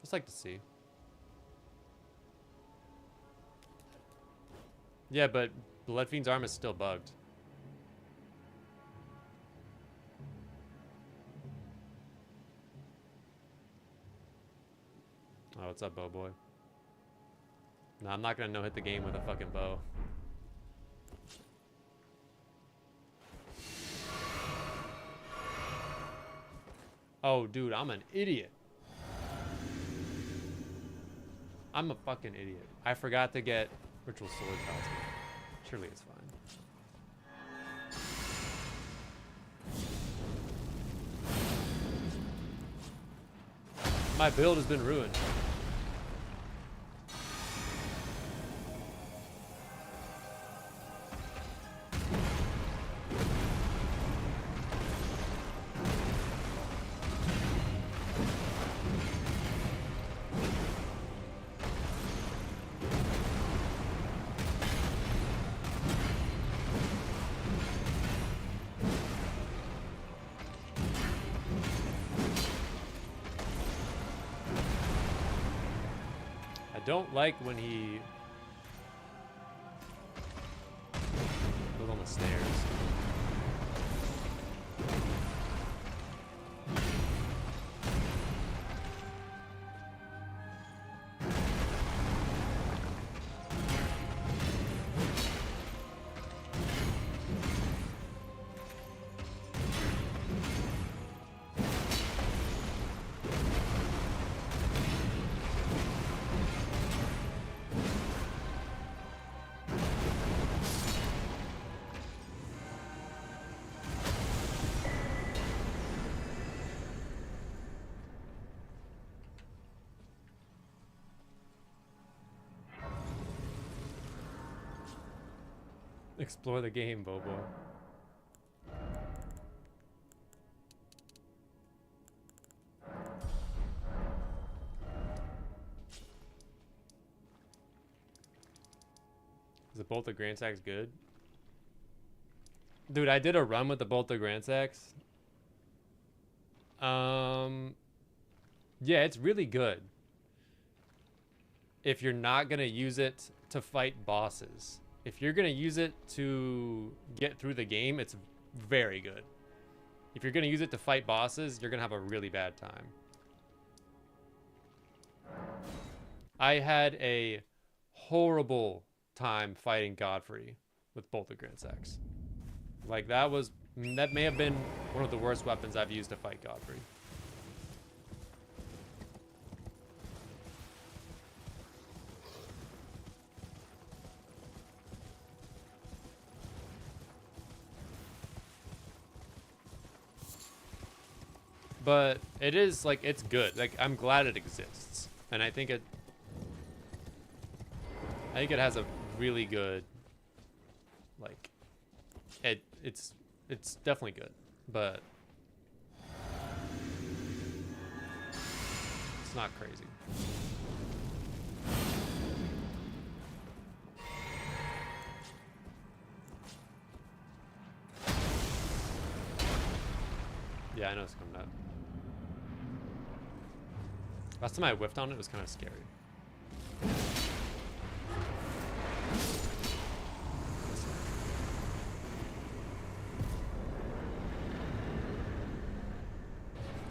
Just like to see. Yeah, but Bloodfiend's Arm is still bugged. Oh, what's up, bow boy? No, I'm not gonna no-hit the game with a fucking bow. Oh, dude, I'm an idiot. I'm a fucking idiot. I forgot to get Ritual Sword costume. Surely it's fine. My build has been ruined. Don't like when he goes on the stairs. Explore the game, Bobo. Is the Bolt of Grand Sax good? Dude, I did a run with the Bolt of Grand Sax. Yeah, it's really good. If you're not gonna use it to fight bosses. if you're gonna use it to get through the game, it's very good. If you're gonna use it to fight bosses, you're gonna have a really bad time. I had a horrible time fighting Godfrey with Bolt of Grand Sex. Like that may have been one of the worst weapons I've used to fight Godfrey. But it is like, it's good. Like I'm glad it exists. And I think it has a really good, like, it's definitely good, but it's not crazy. Yeah, I know it's coming up. Last time I whiffed on it, it was kind of scary.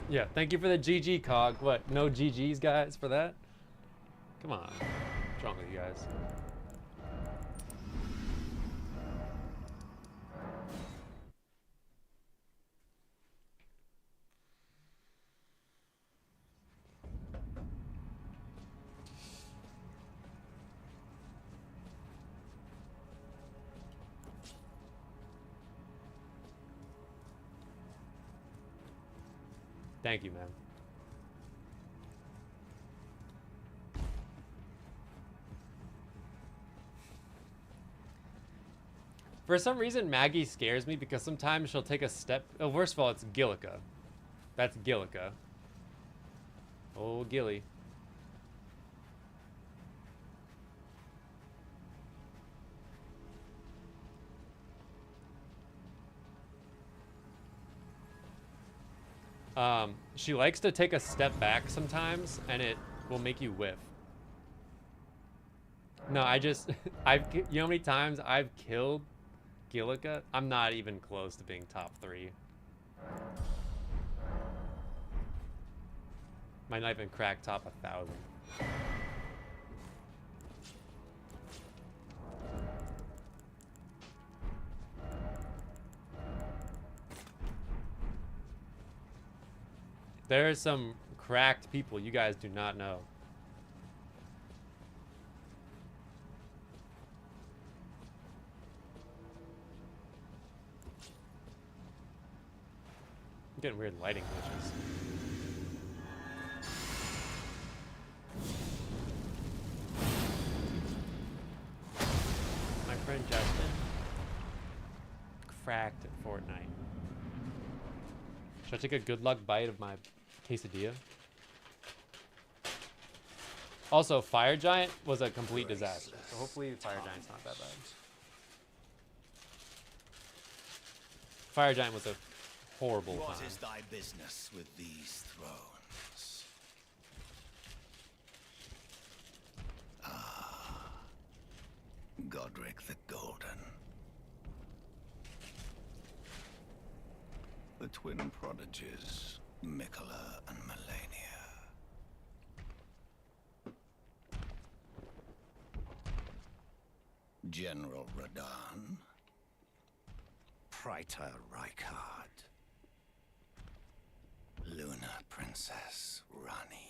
Yeah, thank you for the GG cog. What, no GGs, guys, for that? Come on. What's wrong with you guys? Thank you, man. For some reason, Maggie scares me because sometimes she'll take a step. Oh, first of all, it's Gillica. That's Gillica. Oh, Gilly. She likes to take a step back sometimes, and it will make you whiff. No, you know how many times I've killed Gillica? I'm not even close to being top 3. Might not even crack top 1,000. There are some cracked people you guys do not know. I'm getting weird lighting glitches. My friend Justin cracked at Fortnite. Should I take a good luck bite of my quesadilla? Also, Fire Giant was a complete disaster, so hopefully Fire Giant's not that bad. Fire Giant was a horrible What time. is thy business with these thrones? Ah, Godric the Golden. The twin prodigies, Mikola and Melania. General Radahn. Praetor Rykard. Luna Princess Rani.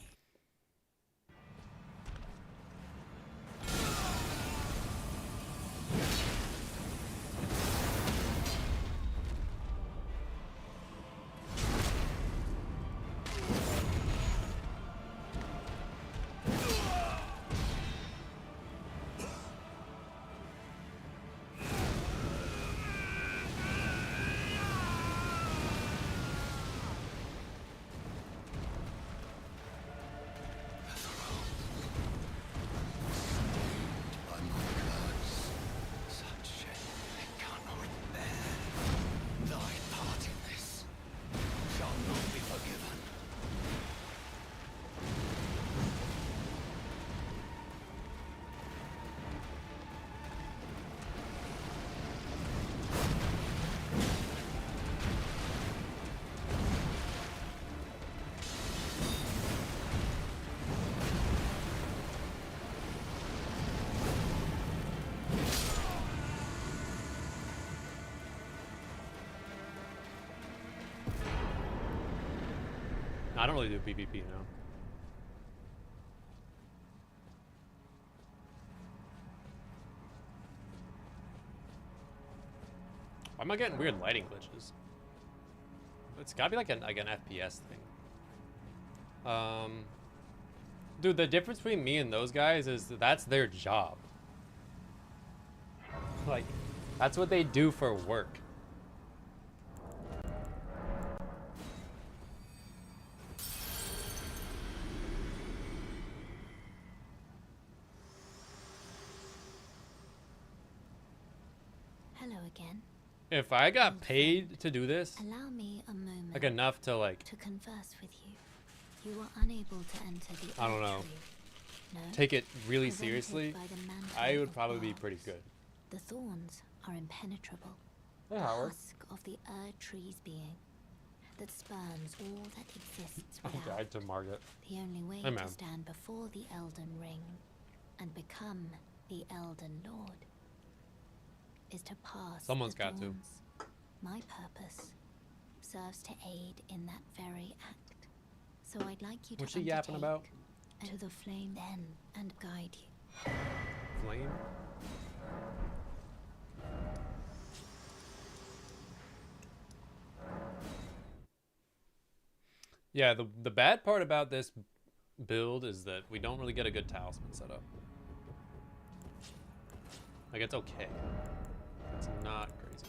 I don't really do PvP now. Why am I getting weird lighting glitches? It's gotta be like an FPS thing. Dude, the difference between me and those guys is that's their job. Like, that's what they do for work. Hello again. If I got paid to do this, Allow me a moment like enough to like to converse with you. You were unable to enter the I don't know. Erd Tree. No? take it really Prevented seriously, by the mantle I would of probably be barbs. pretty good. The thorns are impenetrable. Hey, The Howard. husk of the Erd Tree's being that spurns all that exists Oh, without. died to Margaret. The only way Hey, to man. stand before the Elden Ring and become the Elden Lord is to pass Someone's the got to. thorns. My purpose serves to aid in that very act. So I'd like you to What's she yapping about? to the flame then and guide you. Flame? Yeah, the bad part about this build is that we don't really get a good talisman setup. Like, it's okay. It's not crazy.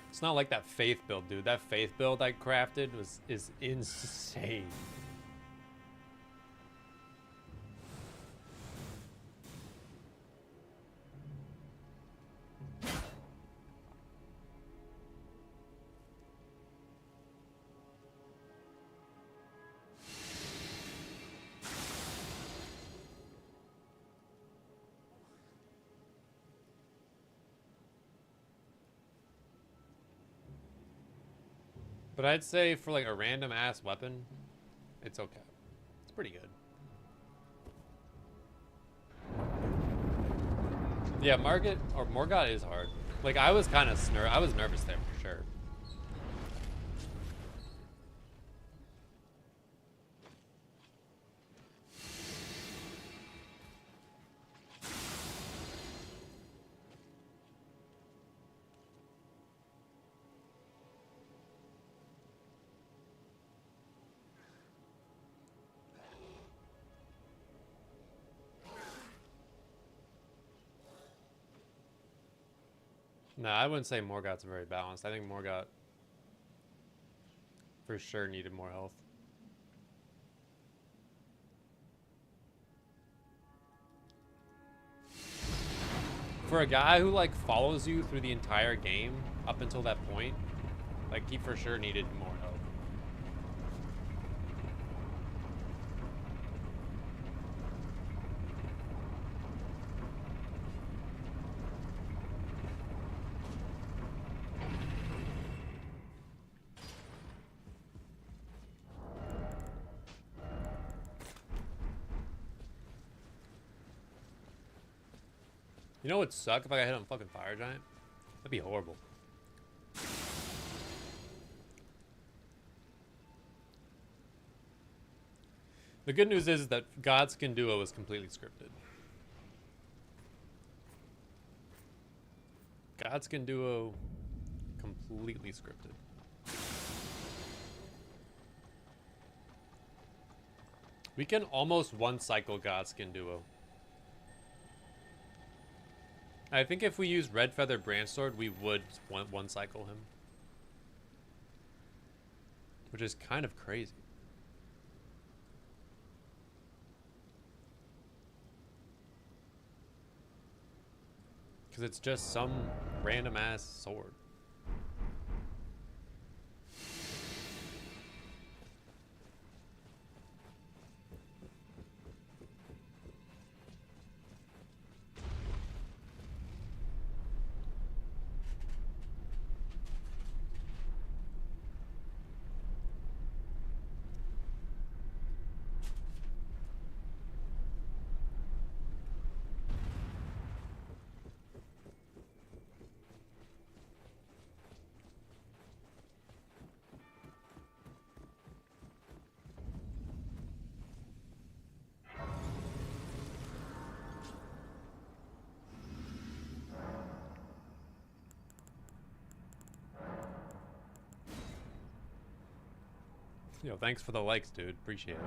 It's not like that faith build, dude. That faith build I crafted is insane. But I'd say for like a random ass weapon, it's okay. It's pretty good. Yeah, Morgott is hard. Like I was kind of I was nervous there for sure. No, I wouldn't say Morgott's very balanced. I think Morgott for sure needed more health. For a guy who like follows you through the entire game up until that point, like he for sure needed more health. You know what would suck if I got hit on fucking Fire Giant? That'd be horrible. The good news is that Godskin Duo is completely scripted. Godskin Duo, completely scripted. We can almost one-cycle Godskin Duo. I think if we use Red Feather Branchsword, we would one-cycle him. Which is kind of crazy. Because it's just some random-ass sword. Yo, thanks for the likes, dude. Appreciate it.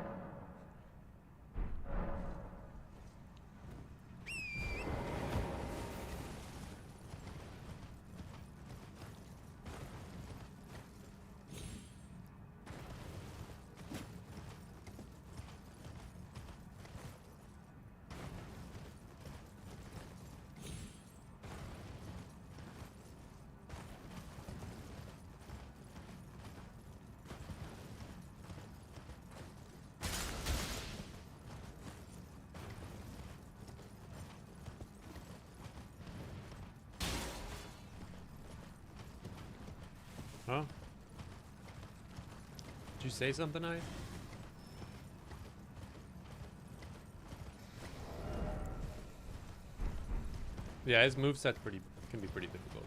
Huh? Did you say something, I? Yeah, his moveset's can be pretty difficult.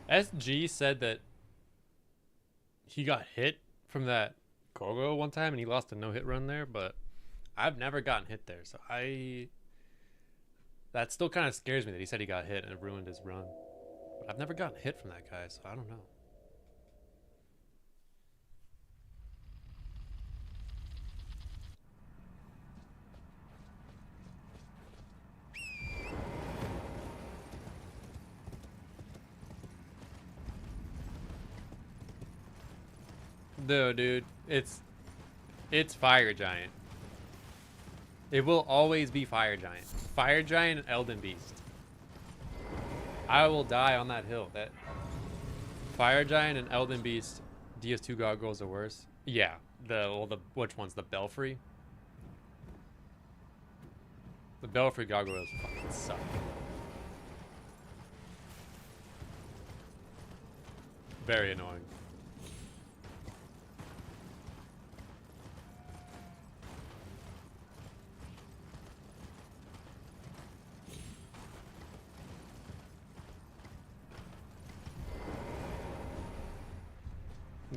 SG said that he got hit from that Gogo one time and he lost a no-hit run there, but I've never gotten hit there, so that still kind of scares me that he said he got hit and it ruined his run. But I've never gotten hit from that guy, so I don't know. No, dude, it's Fire Giant. It will always be Fire Giant. Fire Giant and Elden Beast. I will die on that hill. That Fire Giant and Elden Beast DS2 gargoyles are worse. Yeah, which one's the Belfry? The Belfry gargoyles fucking suck. Very annoying.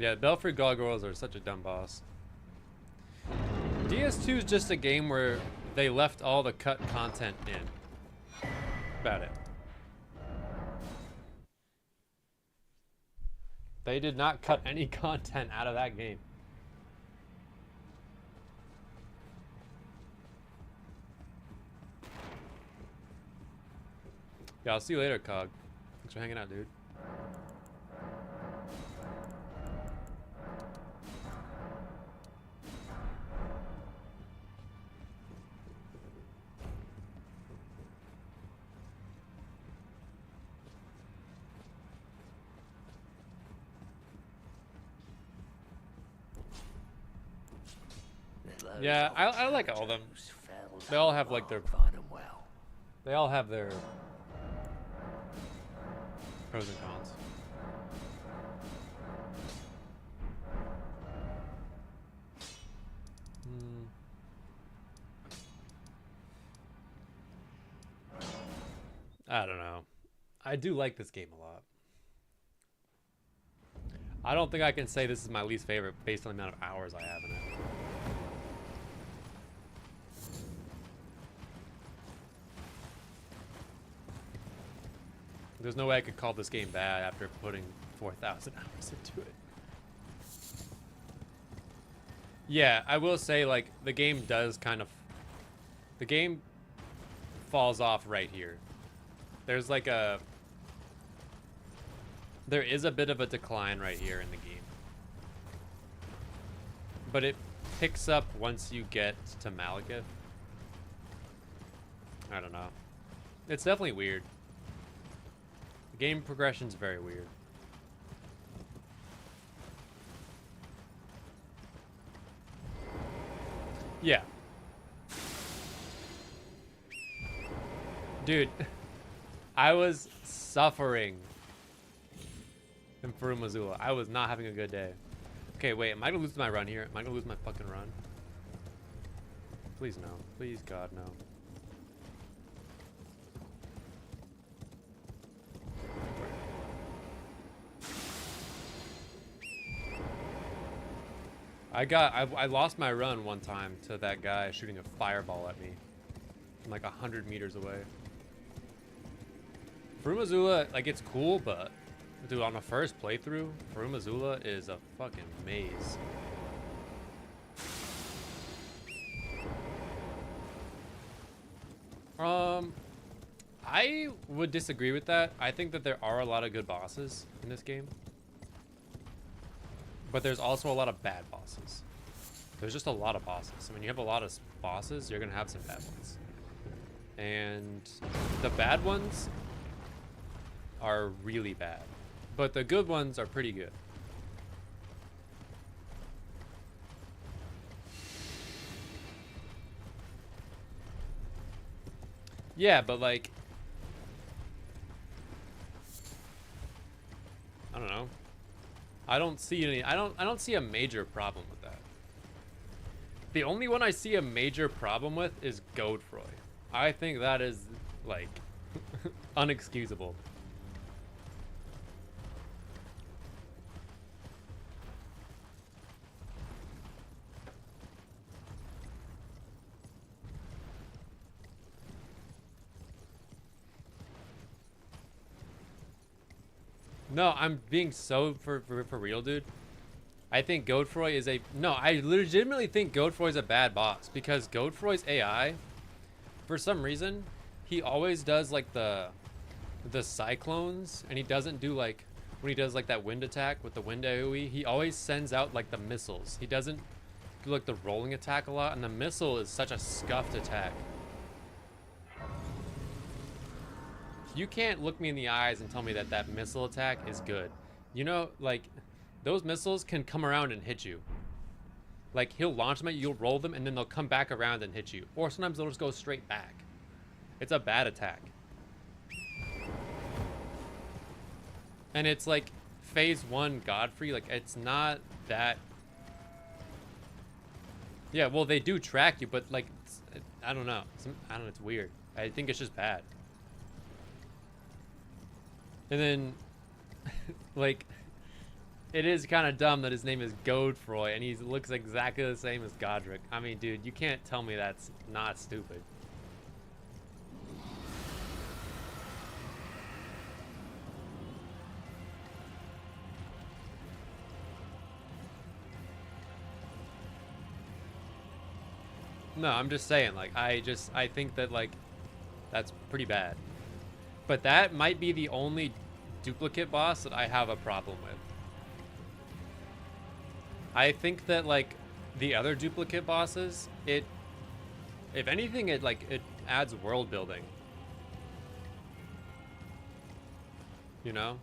Yeah, Belfry Gargoyles are such a dumb boss. DS2 is just a game where they left all the cut content in. About it. They did not cut any content out of that game. Yeah, I'll see you later, Cog. Thanks for hanging out, dude. Yeah, I like all of them. They all have like their. They all have their pros and cons. I don't know. I do like this game a lot. I don't think I can say this is my least favorite based on the amount of hours I have in it. There's no way I could call this game bad after putting 4,000 hours into it. Yeah, I will say, like, the game does kind of... The game falls off right here. There's like a... There is a bit of a decline right here in the game. But it picks up once you get to Malekith. I don't know. It's definitely weird. The game progression's very weird. Yeah. I was suffering in Farum Azula. I was not having a good day. Okay, wait, am I gonna lose my run here? Am I gonna lose my fucking run? Please no. Please God no. I lost my run one time to that guy shooting a fireball at me from like 100 meters away. Farum Azula, like, it's cool, but dude, on the first playthrough, Farum Azula is a fucking maze. I would disagree with that. I think that there are a lot of good bosses in this game, but there's also a lot of bad bosses. There's just a lot of bosses. I mean, you have a lot of bosses, you're gonna have some bad ones. And the bad ones are really bad, but the good ones are pretty good. Yeah, but like, I don't know. I don't see any. I don't see a major problem with that. The only one I see a major problem with is Godefroy. I think that is like unexcusable. No, I'm being so for real, dude. I think Godefroy is a no. I legitimately think Godefroy is a bad boss because Godefroy's AI, for some reason, he always does like the cyclones, and he doesn't do like when he does like that wind attack with the wind AoE. He always sends out like the missiles. He doesn't do like the rolling attack a lot, and the missile is such a scuffed attack. You can't look me in the eyes and tell me that that missile attack is good. You know, like, those missiles can come around and hit you. Like, he'll launch them at you, you'll roll them, and then they'll come back around and hit you. Or sometimes they'll just go straight back. It's a bad attack. And it's like phase 1 Godfrey, like, it's not that... Yeah, well, they do track you, but, like, I don't know. I don't know, it's weird. I think it's just bad. And then, like, it is kind of dumb that his name is Godefroy, and he looks exactly the same as Godric. I mean, dude, you can't tell me that's not stupid. No, I'm just saying, like, I think that, like, that's pretty bad. But that might be the only duplicate boss that I have a problem with. I think that, like, the other duplicate bosses, if anything, it adds world building. You know?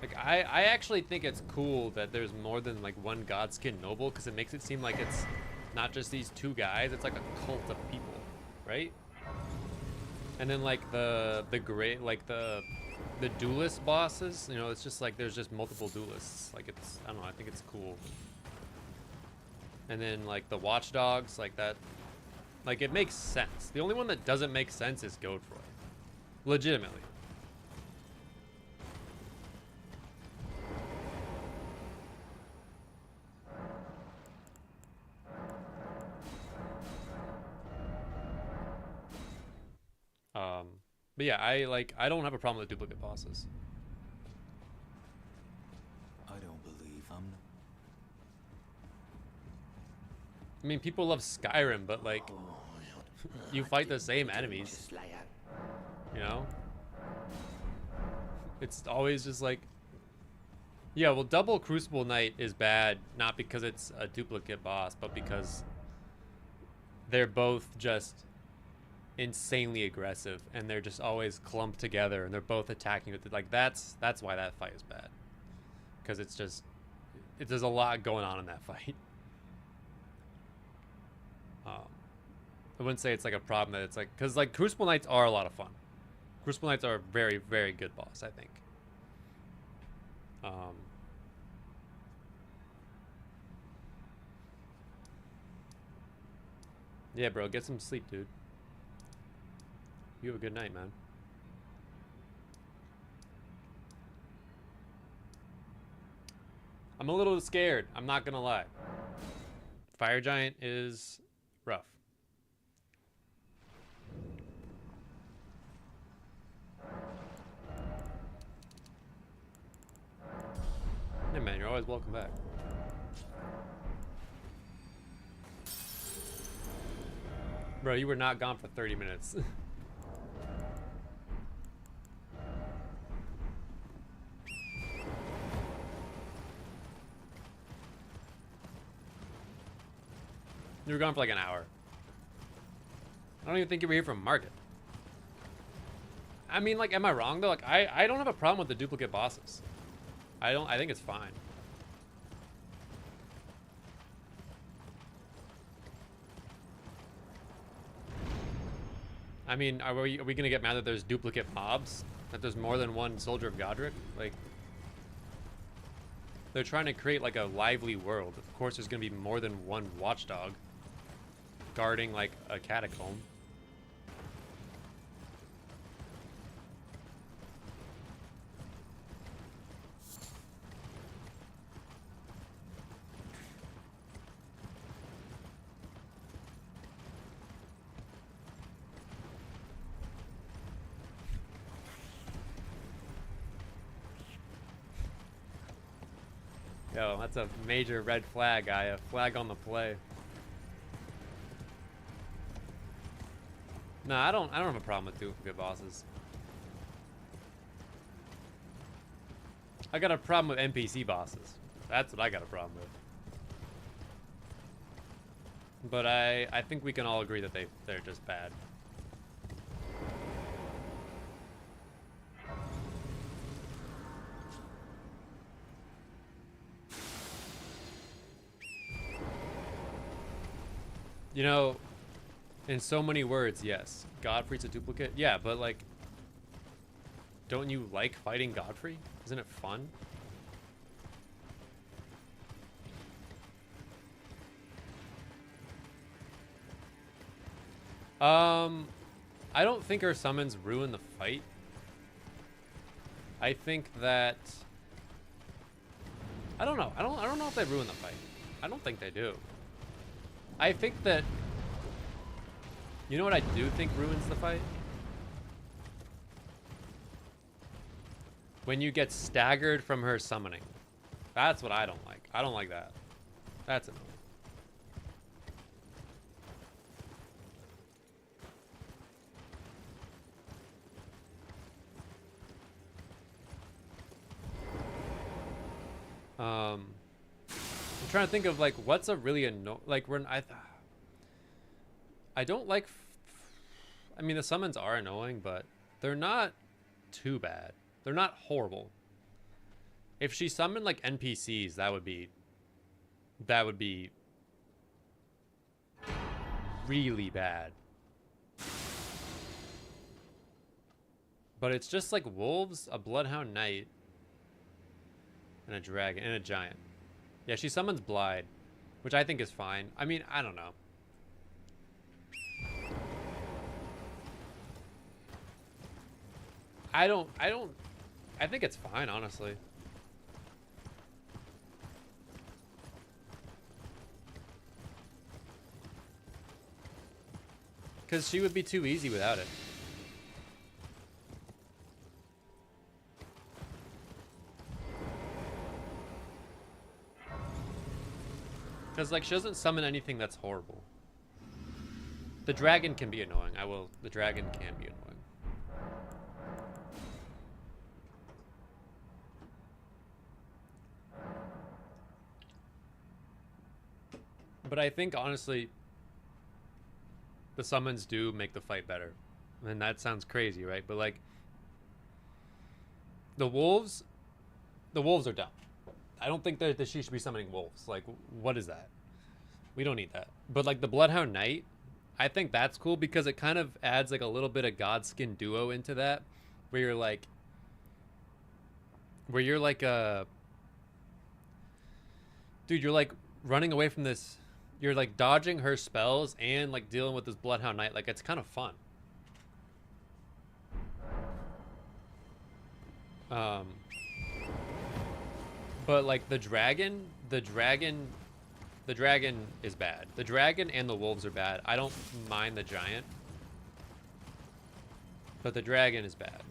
Like, I actually think it's cool that there's more than, like, one Godskin noble, because it makes it seem like it's not just these two guys, it's like a cult of people, right? And then, like, the great, like, the duelist bosses, you know, it's just like there's just multiple duelists. Like, it's, I don't know, I think it's cool. And then, like, the watchdogs, like that, like, it makes sense. The only one that doesn't make sense is Godefroy. Legitimately. But yeah, I don't have a problem with duplicate bosses. I don't believe I'm. I mean, people love Skyrim, but like, you fight the same enemies. You know? It's always just like, yeah, well, Double Crucible Knight is bad, not because it's a duplicate boss, but because they're both just insanely aggressive, and they're just always clumped together, and they're both attacking with it. Like, that's why that fight is bad, because it's just there's a lot going on in that fight. I wouldn't say it's like a problem that it's like, because like Crucible Knights are a lot of fun. Crucible Knights are a very, very good boss, I think. Yeah, bro, get some sleep, dude. You have a good night, man. I'm a little scared. I'm not gonna lie. Fire Giant is rough. Hey man, you're always welcome back. Bro, you were not gone for 30 minutes. You were gone for like an hour. I don't even think you were here from market. I mean, like, am I wrong though? Like, I don't have a problem with the duplicate bosses. I think it's fine. I mean, are we gonna get mad that there's duplicate mobs? That there's more than one Soldier of Godric? Like, they're trying to create like a lively world. Of course there's gonna be more than one watchdog guarding like a catacomb. Yo, that's a major red flag, guy. A flag on the play. No, I don't have a problem with duplicate bosses. I got a problem with NPC bosses. That's what I got a problem with. But I think we can all agree that they're just bad. You know, in so many words, yes. Godfrey's a duplicate? Yeah, but like, don't you like fighting Godfrey? Isn't it fun? I don't think her summons ruin the fight. I think that... I don't know. I don't know if they ruin the fight. I don't think they do. I think that... You know what I do think ruins the fight? When you get staggered from her summoning. That's what I don't like. I don't like that. That's annoying. I'm trying to think of like what's a really like when I don't like I mean the summons are annoying, but they're not too bad. They're not horrible. If she summoned like NPCs, that would be really bad. But it's just like wolves, a bloodhound knight, and a dragon, and a giant. Yeah, she summons Blide, which I think is fine. I mean, I don't know. I think it's fine, honestly. Because she would be too easy without it. Because, like, she doesn't summon anything that's horrible. The dragon can be annoying. The dragon can be annoying. But I think, honestly, the summons do make the fight better. And that sounds crazy, right? But, like, the wolves are dumb. I don't think that she should be summoning wolves. Like, what is that? We don't need that. But, like, the Bloodhound Knight I think that's cool because it kind of adds like a little bit of Godskin Duo into that, where you're like a dude, you're like running away from this, you're like dodging her spells and like dealing with this Bloodhound Knight. Like it's kind of fun. But like the dragon is bad. The dragon and the wolves are bad. I don't mind the giant, but the dragon is bad.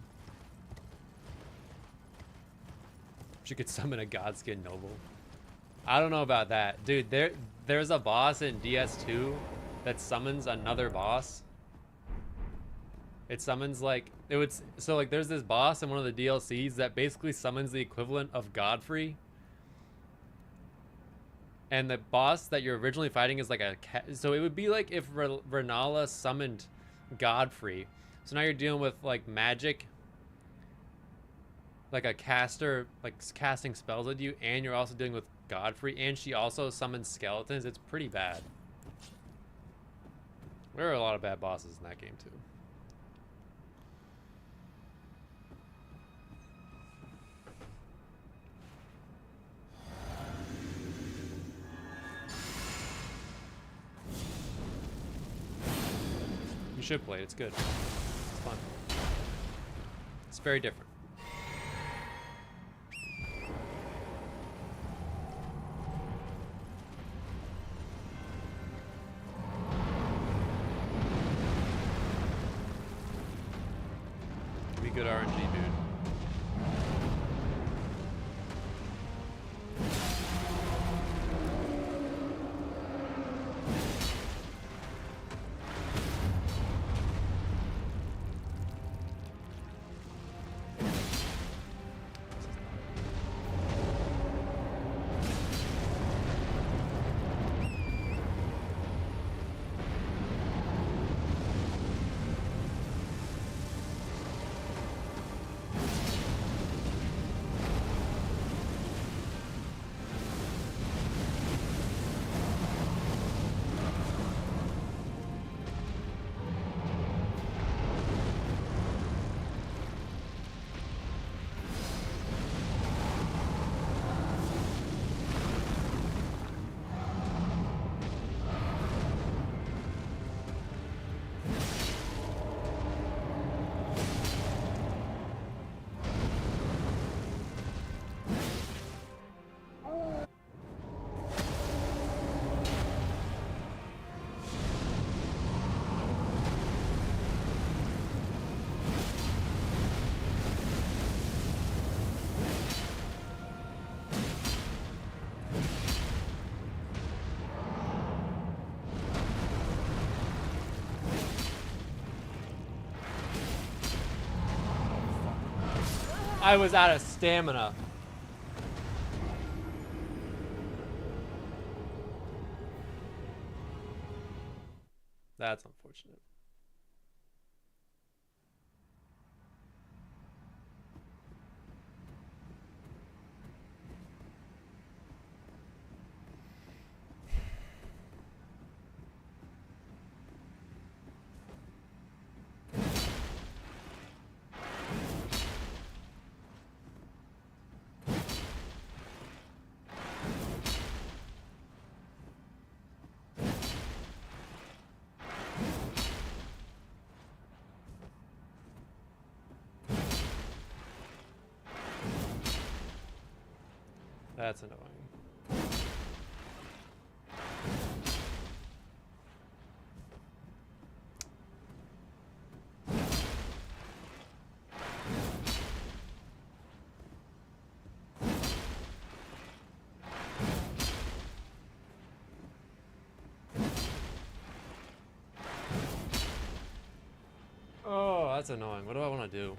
She could summon a Godskin Noble. I don't know about that. Dude, there's a boss in DS2 that summons another boss. It summons like so like there's this boss in one of the DLCs that basically summons the equivalent of Godfrey. And the boss that you're originally fighting is like a cat. So it would be like if Renala summoned Godfrey. So now you're dealing with like magic, like a caster, like casting spells at you, and you're also dealing with Godfrey, and she also summons skeletons. It's pretty bad. There are a lot of bad bosses in that game too. You should play it. It's good. It's fun. It's very different. Be good RNG, dude. I was out of stamina. That's unfortunate. That's annoying. Oh, that's annoying. What do I want to do?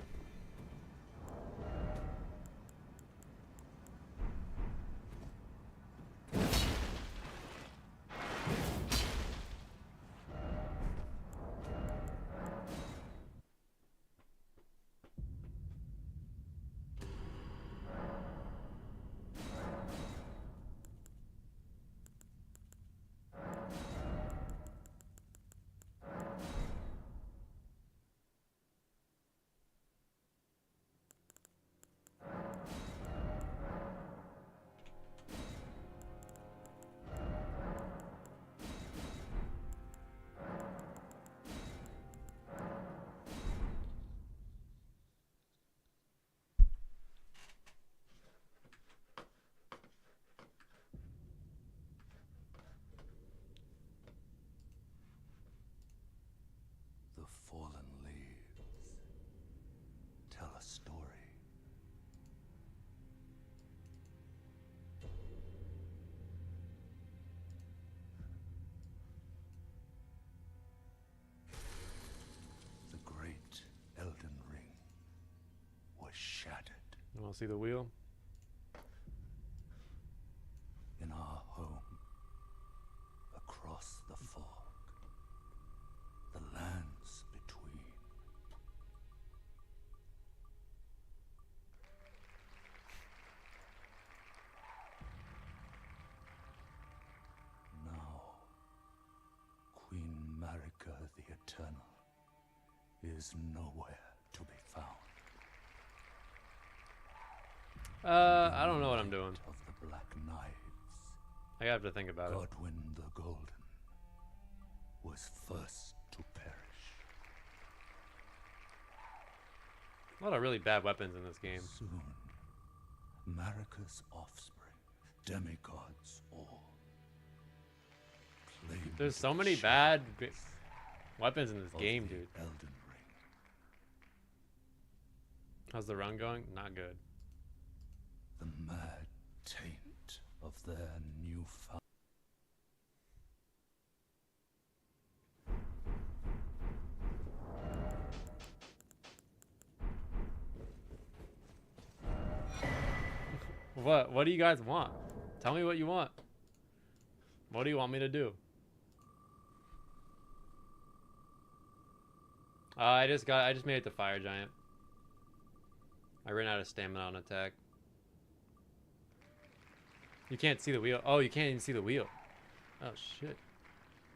story. The great Elden Ring was shattered You want to see the wheel? in our home, across the fog, the lands between. Now, Queen Marika the Eternal is nowhere to be found. I don't know what I'm doing. Of the Black Knives, I have to think about it. Godwyn the Golden was first to perish. A lot of really bad weapons in this game. Soon, Marika's offspring, demigods all, claimed There's so the many bad shadows weapons in this of game, the dude. Elden Ring. How's the run going? Not good. The mad taint of their newfound. What do you guys want? Tell me what you want. What do you want me to do? I just made it to Fire Giant. I ran out of stamina on attack. You can't see the wheel. Oh, you can't even see the wheel. Oh shit.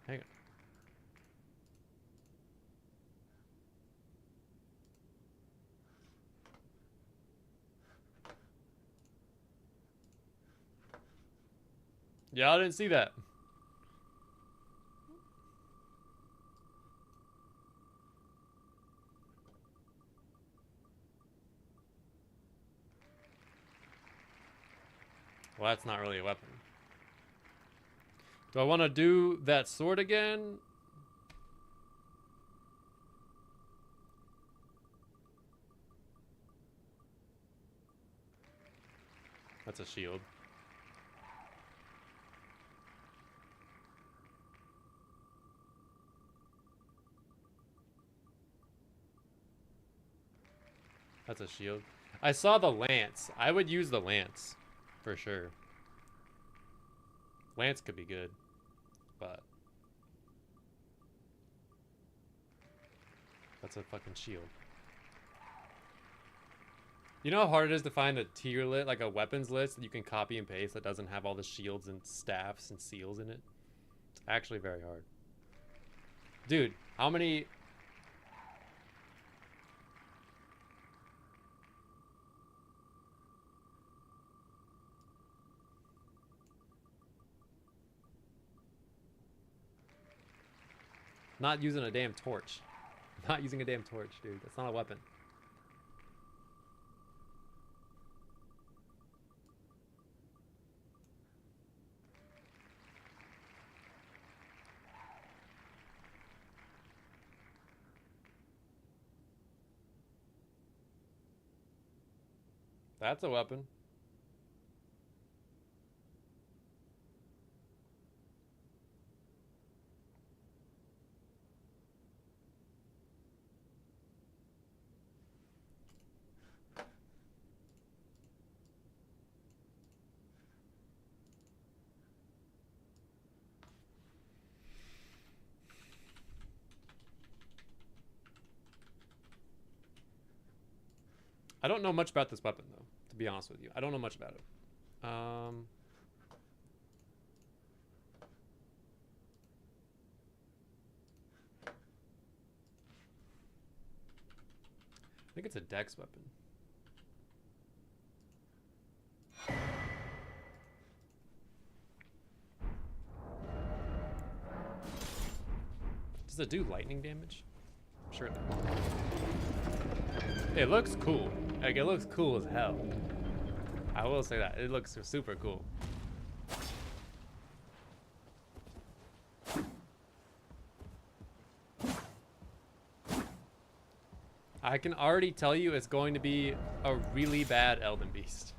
Hang on. Yeah, I didn't see that. Well, that's not really a weapon. Do I want to do that sword again? That's a shield. That's a shield. I saw the lance. I would use the lance for sure. Lance could be good, but that's a fucking shield. You know how hard it is to find a tier list, like a weapons list that you can copy and paste that doesn't have all the shields and staffs and seals in it? It's actually very hard. Dude, how many... Not using a damn torch. Not using a damn torch, dude. That's not a weapon. That's a weapon. I don't know much about this weapon, though, to be honest with you. I don't know much about it. I think it's a dex weapon. Does it do lightning damage? Sure. It looks cool. Like, it looks cool as hell. I will say that. It looks super cool. I can already tell you it's going to be a really bad Elden Beast.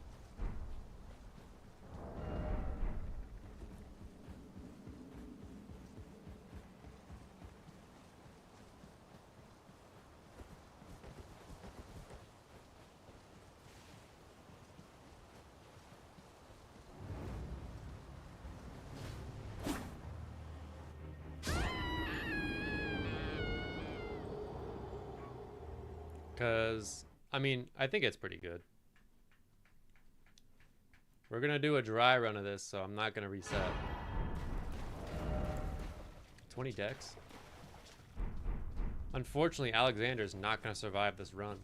Because, I mean, I think it's pretty good. We're going to do a dry run of this, so I'm not going to reset. 20 decks? Unfortunately, Alexander's not going to survive this run.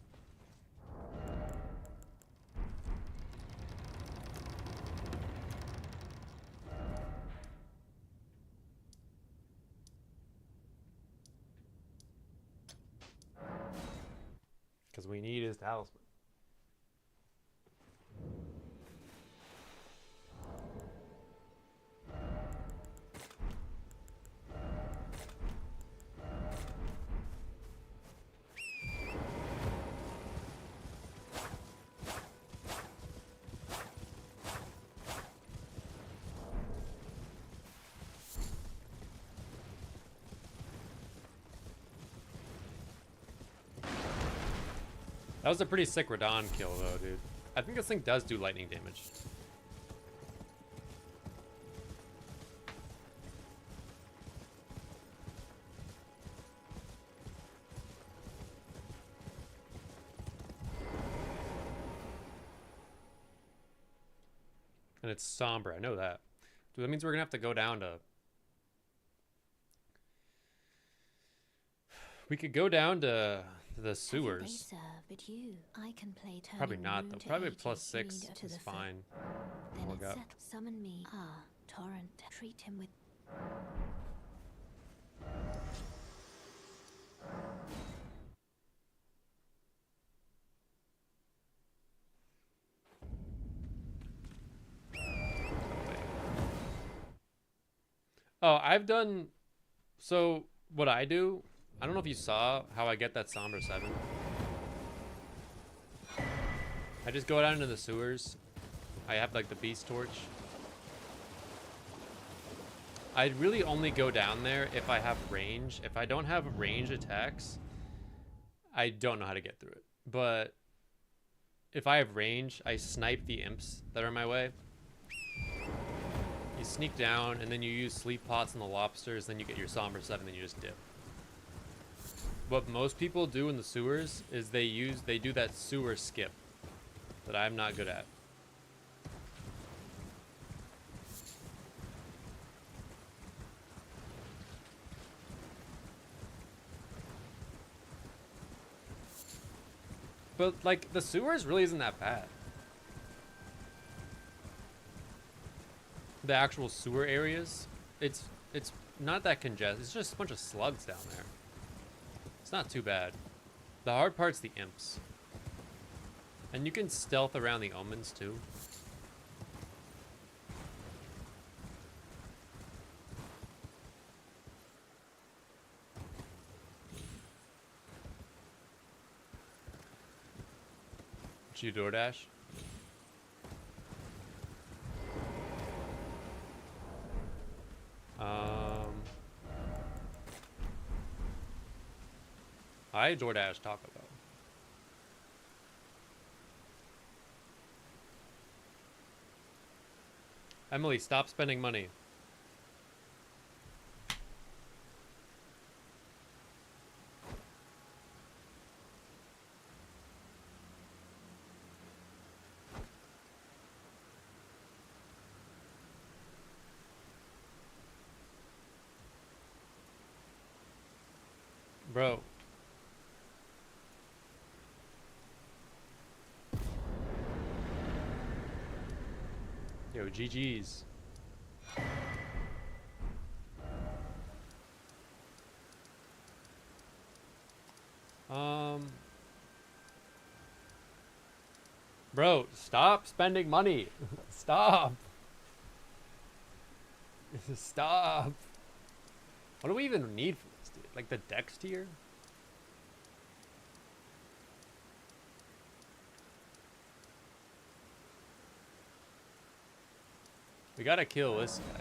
Because we need his talisman. That was a pretty sick Radahn kill, though, dude. I think this thing does do lightning damage. And it's somber, I know that. Dude, that means we're gonna have to go down to... We could go down to the sewers. But you, I can play Probably not, though. Probably +6 is fine. Then We'll go. Summon me. Ah, Torrent. Treat him with... Oh, I've done... So, what I do... I don't know if you saw how I get that Somber 7. I just go down into the sewers. I have, like, the Beast Torch. I really only go down there if I have range. If I don't have range attacks, I don't know how to get through it. But if I have range, I snipe the imps that are in my way. You sneak down, and then you use sleep pots and the lobsters, then you get your Somber 7, then you just dip. What most people do in the sewers is they do that sewer skip that I'm not good at. But like the sewers really isn't that bad. The actual sewer areas, it's not that congested. It's just a bunch of slugs down there. It's not too bad. The hard part's the imps. And you can stealth around the omens too. Did you DoorDash? I DoorDash Taco Bell. Emily, stop spending money. Bro. Yo, GG's. Bro, stop spending money. Stop. Stop. What do we even need for this, dude? Like the dex tier? We gotta kill this guy.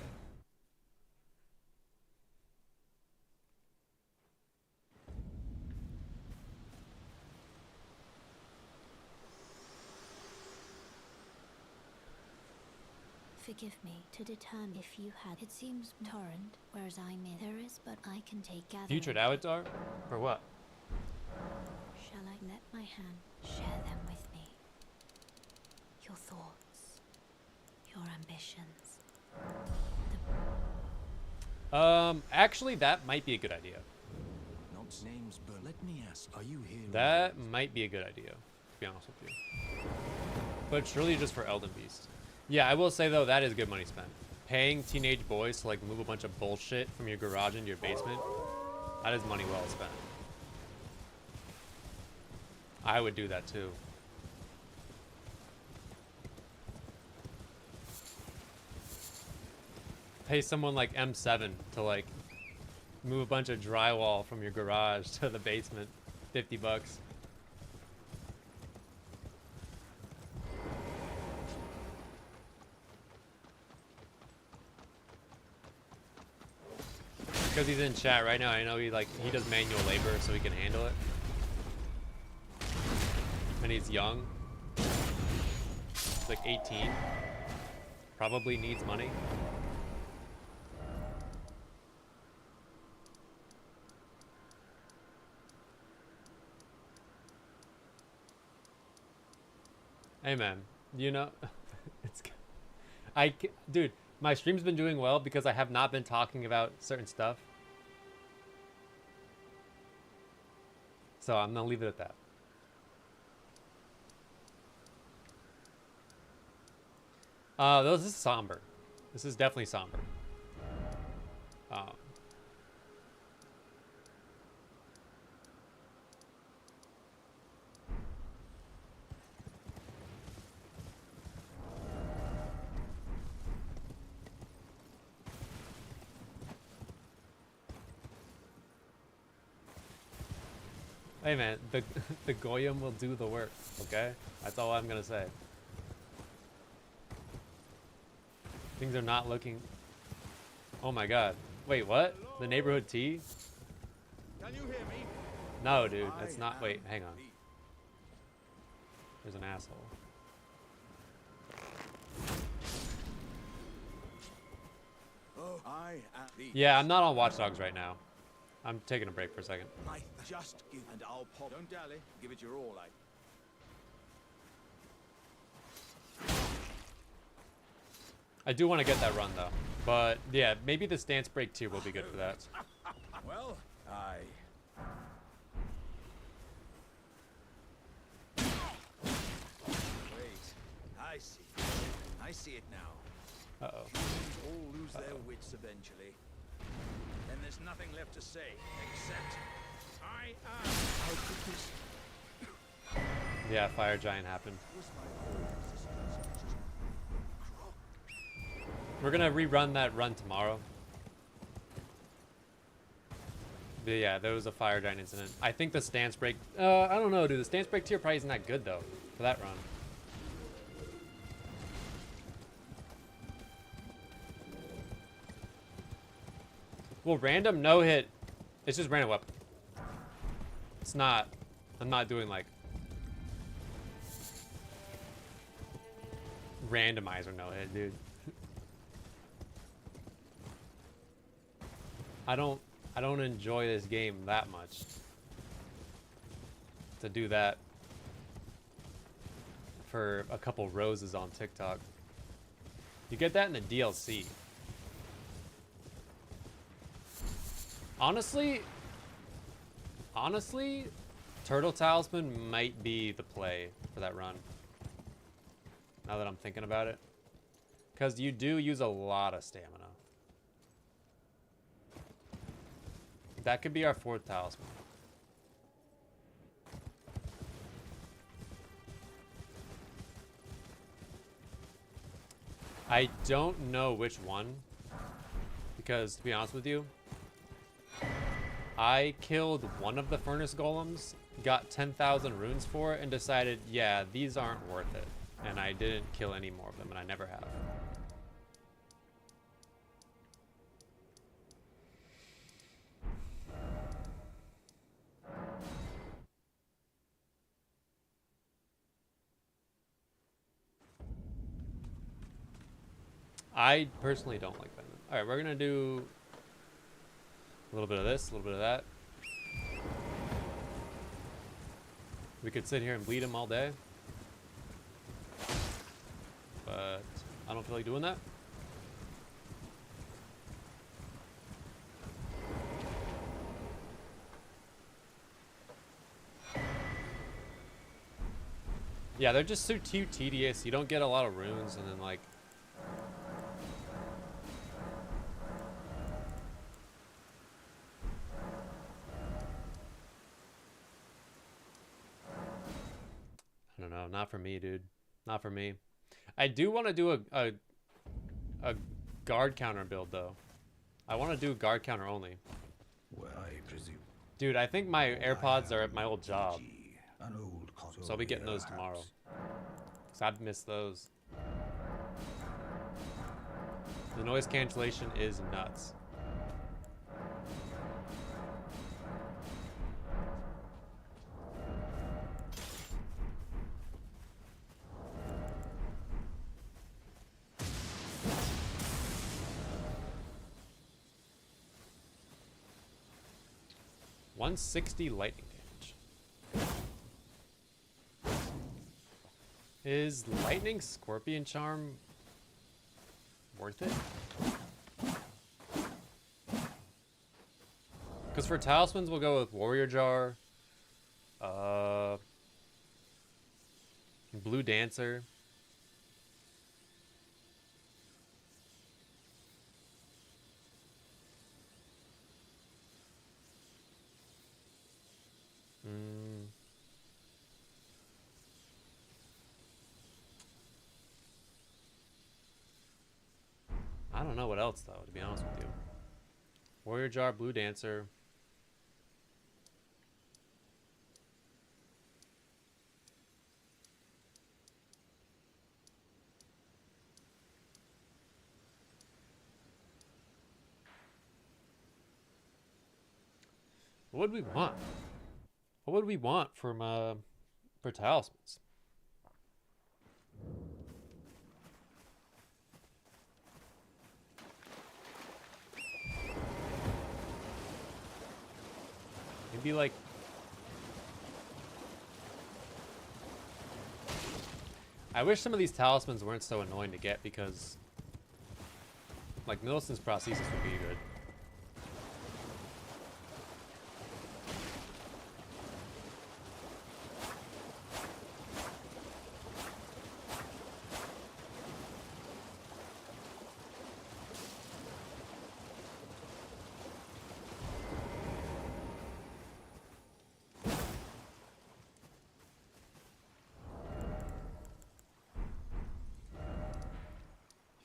Forgive me to determine if you had. It seems torrent, whereas I'm in. There is, but I can take gather. Future Avatar? For what? Shall I let my hand share them with me? Your thoughts, your ambitions. Actually, that might be a good idea. Not names, but let me ask, are you here? That might be a good idea, to be honest with you. But surely just for Elden Beast. Yeah, I will say though, that is good money spent. Paying teenage boys to like move a bunch of bullshit from your garage into your basement, that is money well spent. I would do that too. Pay someone like M7 to like move a bunch of drywall from your garage to the basement. 50 bucks. Because he's in chat right now, I know he does manual labor so he can handle it. And he's young. He's like 18. Probably needs money. Hey man, you know, dude, my stream's been doing well because I have not been talking about certain stuff. So I'm gonna leave it at that. This is somber. This is definitely somber. Hey man, the Goyim will do the work, okay? That's all I'm gonna say. Things are not looking... Oh my god. Wait, what? The neighborhood tea? Can you hear me? No, dude, that's not... Wait, hang on. There's an asshole. Oh, I am the... Yeah, I'm not on Watch Dogs right now. I'm taking a break for a second. I just give and I'll pop. Don't dally. Give it your all, I do want to get that run though. But yeah, maybe the stance break tier will be good for that. Well, I... Wait. I see. I see it now. Uh-oh. Humans all lose their wits eventually. Then there's nothing left to say, except... I am... How could this... Yeah, Fire Giant happened. Was my whole existence just... We're gonna rerun that run tomorrow. But yeah, there was a Fire Giant incident. I think the stance break... I don't know, dude. The stance break tier probably isn't that good, though, for that run. Well, random no-hit... It's just random weapon. It's not... I'm not doing, like... randomizer no-hit, dude. I don't enjoy this game that much to do that for a couple roses on TikTok. You get that in the DLC. Honestly, Turtle Talisman might be the play for that run. Now that I'm thinking about it. Because you do use a lot of stamina. That could be our 4th talisman. I don't know which one. Because, to be honest with you, I killed one of the furnace golems, got 10,000 runes for it, and decided, yeah, these aren't worth it. And I didn't kill any more of them, and I never have. I personally don't like Venom. All right, we're gonna do a little bit of this, a little bit of that. We could sit here and bleed him all day, but I don't feel like doing that. Yeah, they're just so too tedious. You don't get a lot of runes, and then like I don't know, not for me, dude. Not for me. I do want to do a guard counter build though. I want to do guard counter only. Well, I presume. Dude, I think my AirPods are at my old job, An old so I'll be getting those tomorrow. Cause I've missed those. The noise cancellation is nuts. $160 lightning damage. Is lightning scorpion charm worth it? Because for talismans we'll go with warrior jar, blue dancer. I don't know what else though, to be honest with you. Warrior jar, blue dancer. What would we want? What would we want from for talismans? Maybe like I wish some of these talismans weren't so annoying to get because like Millicent's prosthesis would be good.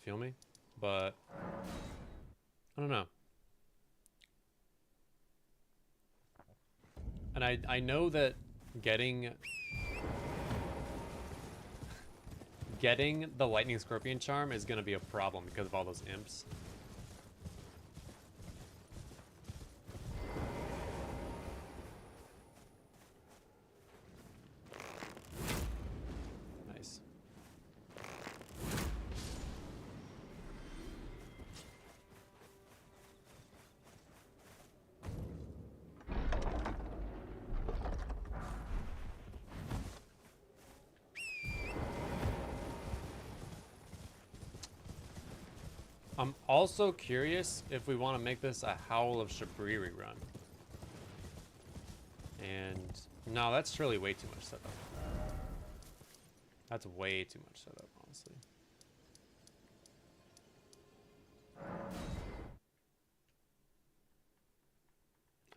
Feel me? But I don't know. And I know that getting the lightning scorpion charm is gonna be a problem because of all those imps. Nice. I'm also curious if we want to make this a Howl of Shabriri run. And no, that's surely way too much setup. That's way too much setup, honestly. I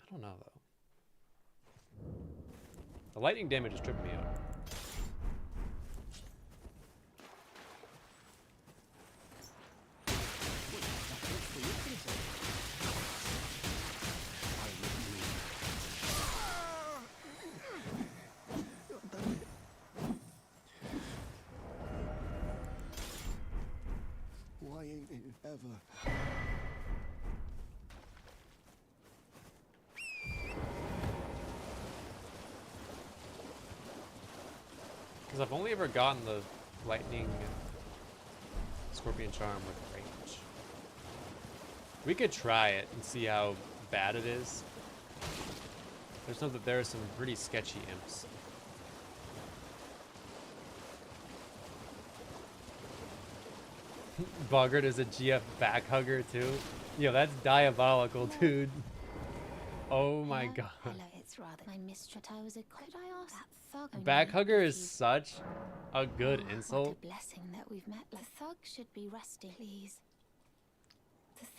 don't know though. The lightning damage is tripping me out. Why ain't it ever? Because I've only ever gotten the lightning Scorpion Charm with range. We could try it and see how bad it is. There's no that there are some pretty sketchy imps. Boggart is a GF back hugger too. Yo, that's diabolical, dude. Oh my Hello? god. Hello, it's rather my mistress. I was a could I ask that thug? Oh, Back no, hugger is please. such a good Oh, insult. What a blessing that we've met. The thug should be rusty. Please.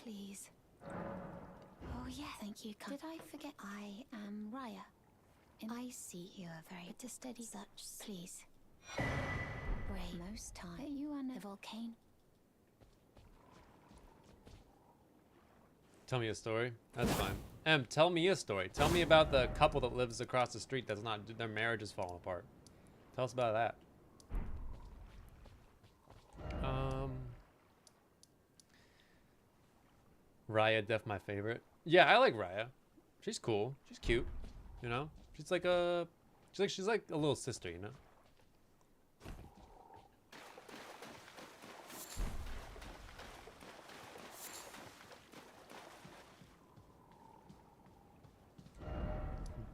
Please. Oh yeah, thank you. Did I forget? I am Raya. And I see you are very to steady such. Please. Brave most time. Are you on a volcano? Tell me a story. That's fine. Tell me a story. Tell me about the couple that lives across the street that's not, their marriage is falling apart. Tell us about that. Raya, def my favorite. Yeah, I like Raya. She's cool. She's cute. You know? She's like a little sister, you know?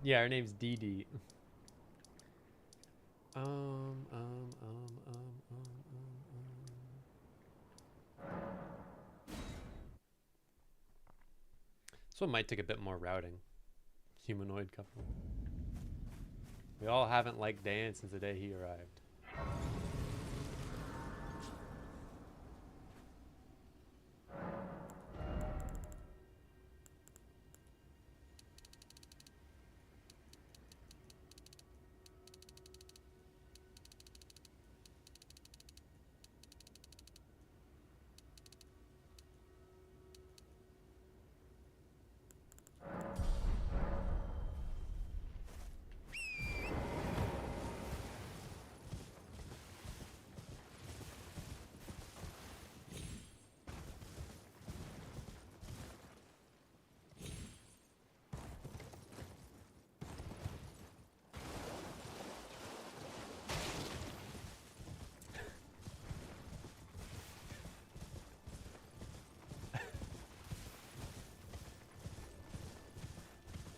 Yeah, her name's Dee Dee. This one might take a bit more routing. Humanoid couple. We all haven't liked Dan since the day he arrived.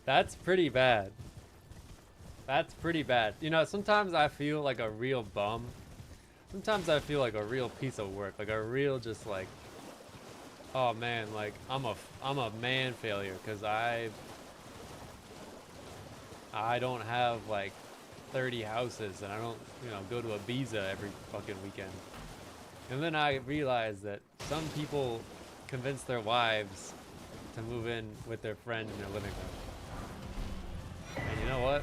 That's pretty bad. That's pretty bad. You know, sometimes I feel like a real bum. Sometimes I feel like a real piece of work. Like a real just like, oh man, like I'm a man failure because I don't have like 30 houses and I don't, you know, go to Ibiza every fucking weekend. And then I realized that some people convince their wives to move in with their friend in their living room. And you know what?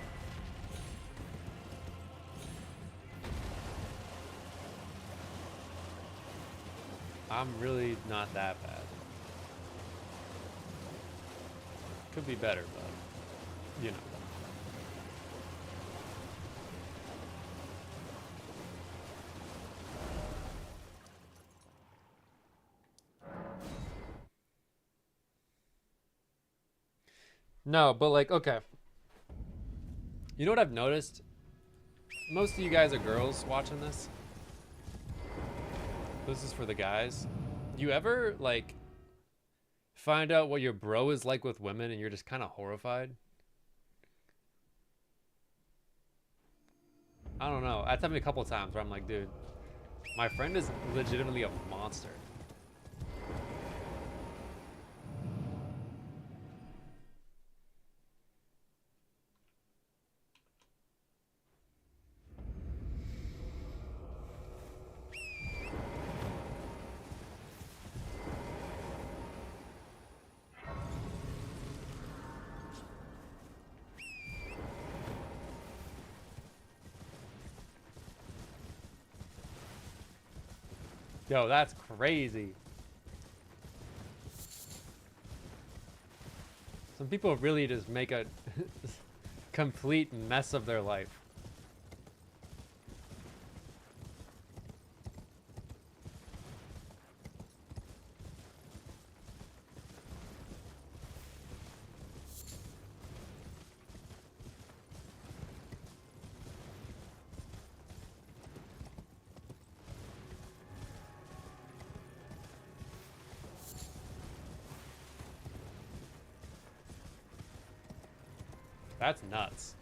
I'm really not that bad. Could be better, but you know. No, but like, okay. You know what I've noticed? Most of you guys are girls watching this. This is for the guys. You ever, like, find out what your bro is like with women and you're just kind of horrified? I don't know. That's happened a couple of times where I'm like, dude, my friend is legitimately a monster. Yo, that's crazy. Some people really just make a complete mess of their life. That's nuts.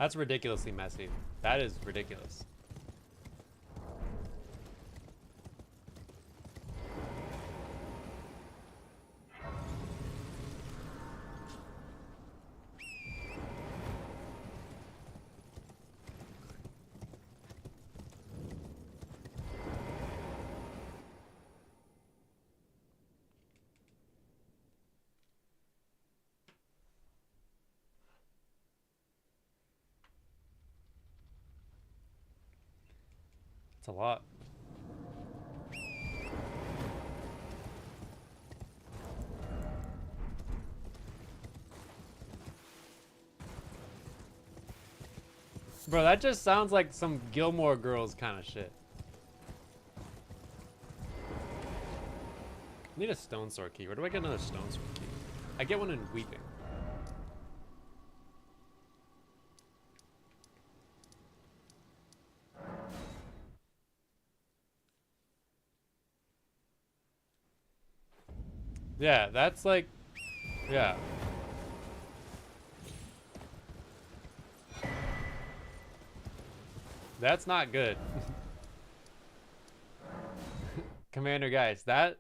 That's ridiculously messy. That is ridiculous. It's a lot. Bro, that just sounds like some Gilmore Girls kind of shit. I need a stone sword key. Where do I get another stone sword key? I get one in Weeping. Yeah, that's like, yeah. That's not good. Commander, guys, that,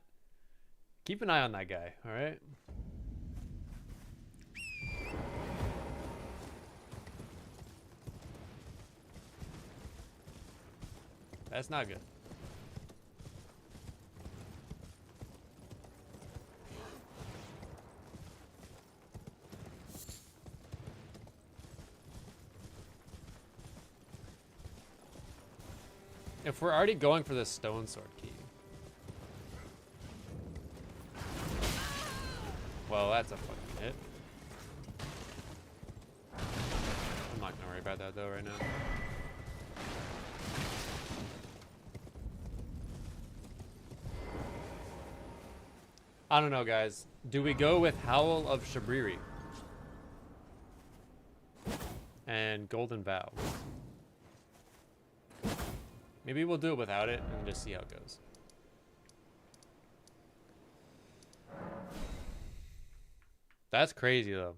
keep an eye on that guy, all right? That's not good. If we're already going for the stone sword key. Well, that's a fucking hit. I'm not gonna worry about that though right now. I don't know, guys. Do we go with Howl of Shabriri and Golden Vow? Maybe we'll do it without it and just see how it goes. That's crazy though.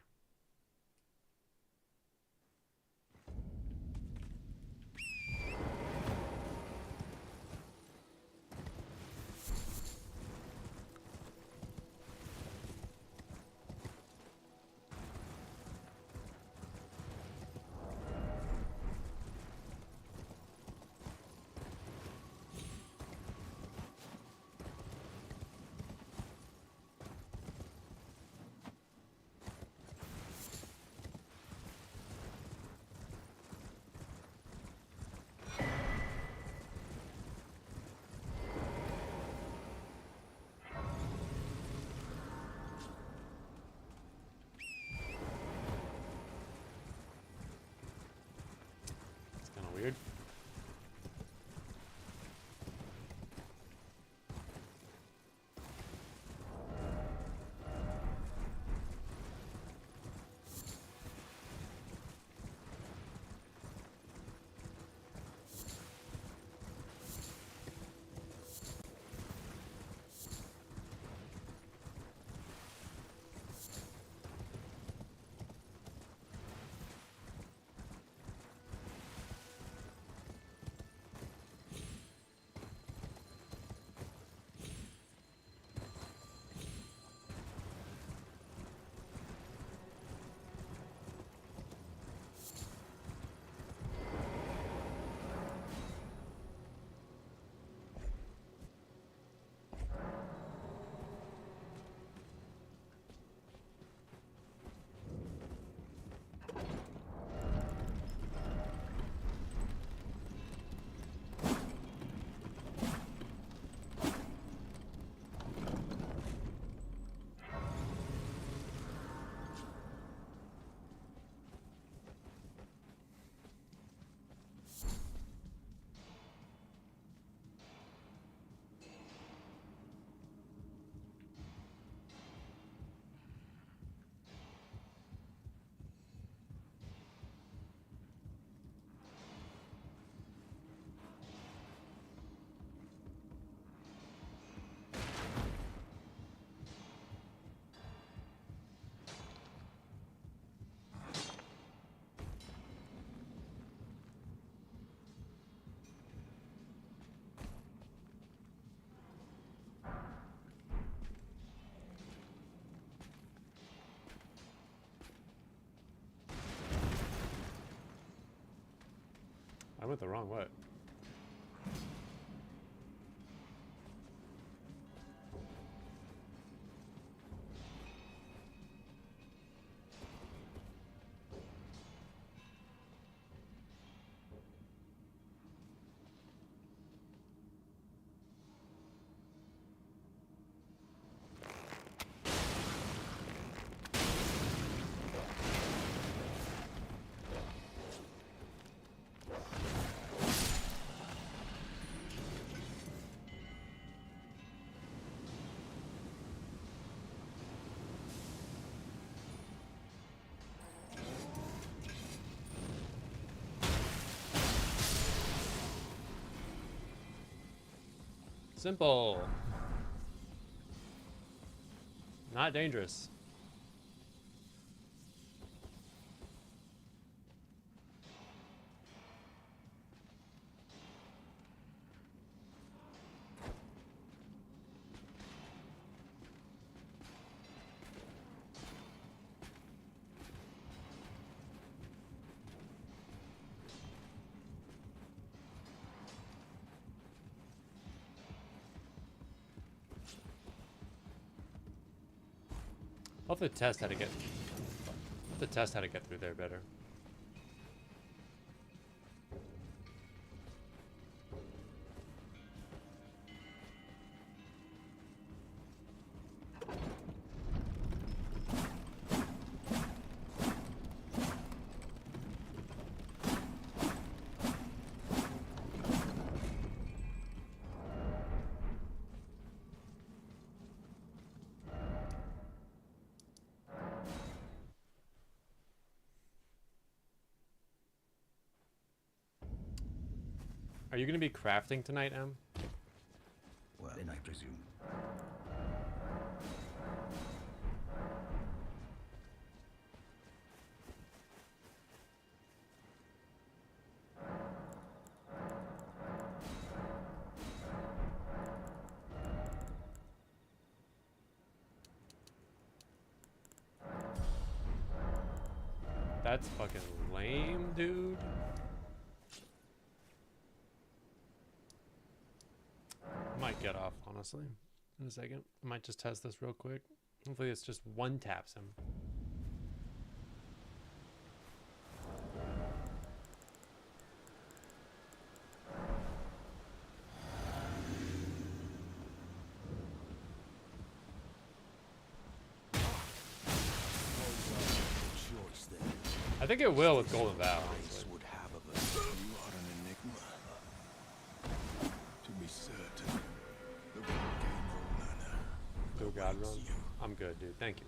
I went the wrong way. Simple. Not dangerous. I'll have to test how to get. The test how to get through there better. Are you going to be crafting tonight, Em? Well, then I presume. That's fucking lame, dude. I might get off, honestly, in a second. I might just test this real quick. Hopefully it's just one taps him. Choice then. I think it will with Golden Vow, Race honestly. would have of us. You are an enigma. To be certain, the volcano manor. Go God run. I'm good, dude. Thank you.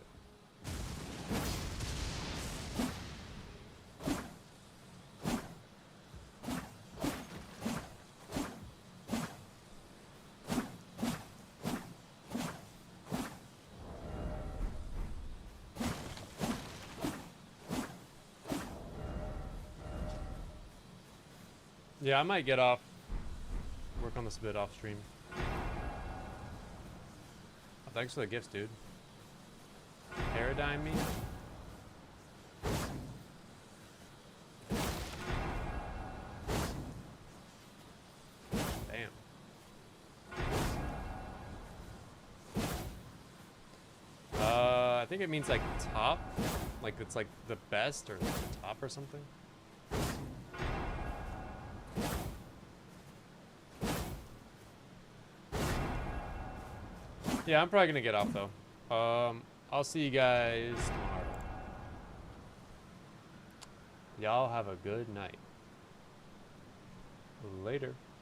Yeah, I might get off. Work on this a bit off stream. Oh, thanks for the gifts, dude. Paradigm me. Damn. I think it means like top, like it's like the best or the top or something. Yeah, I'm probably gonna get off though. I'll see you guys tomorrow. Y'all have a good night. Later.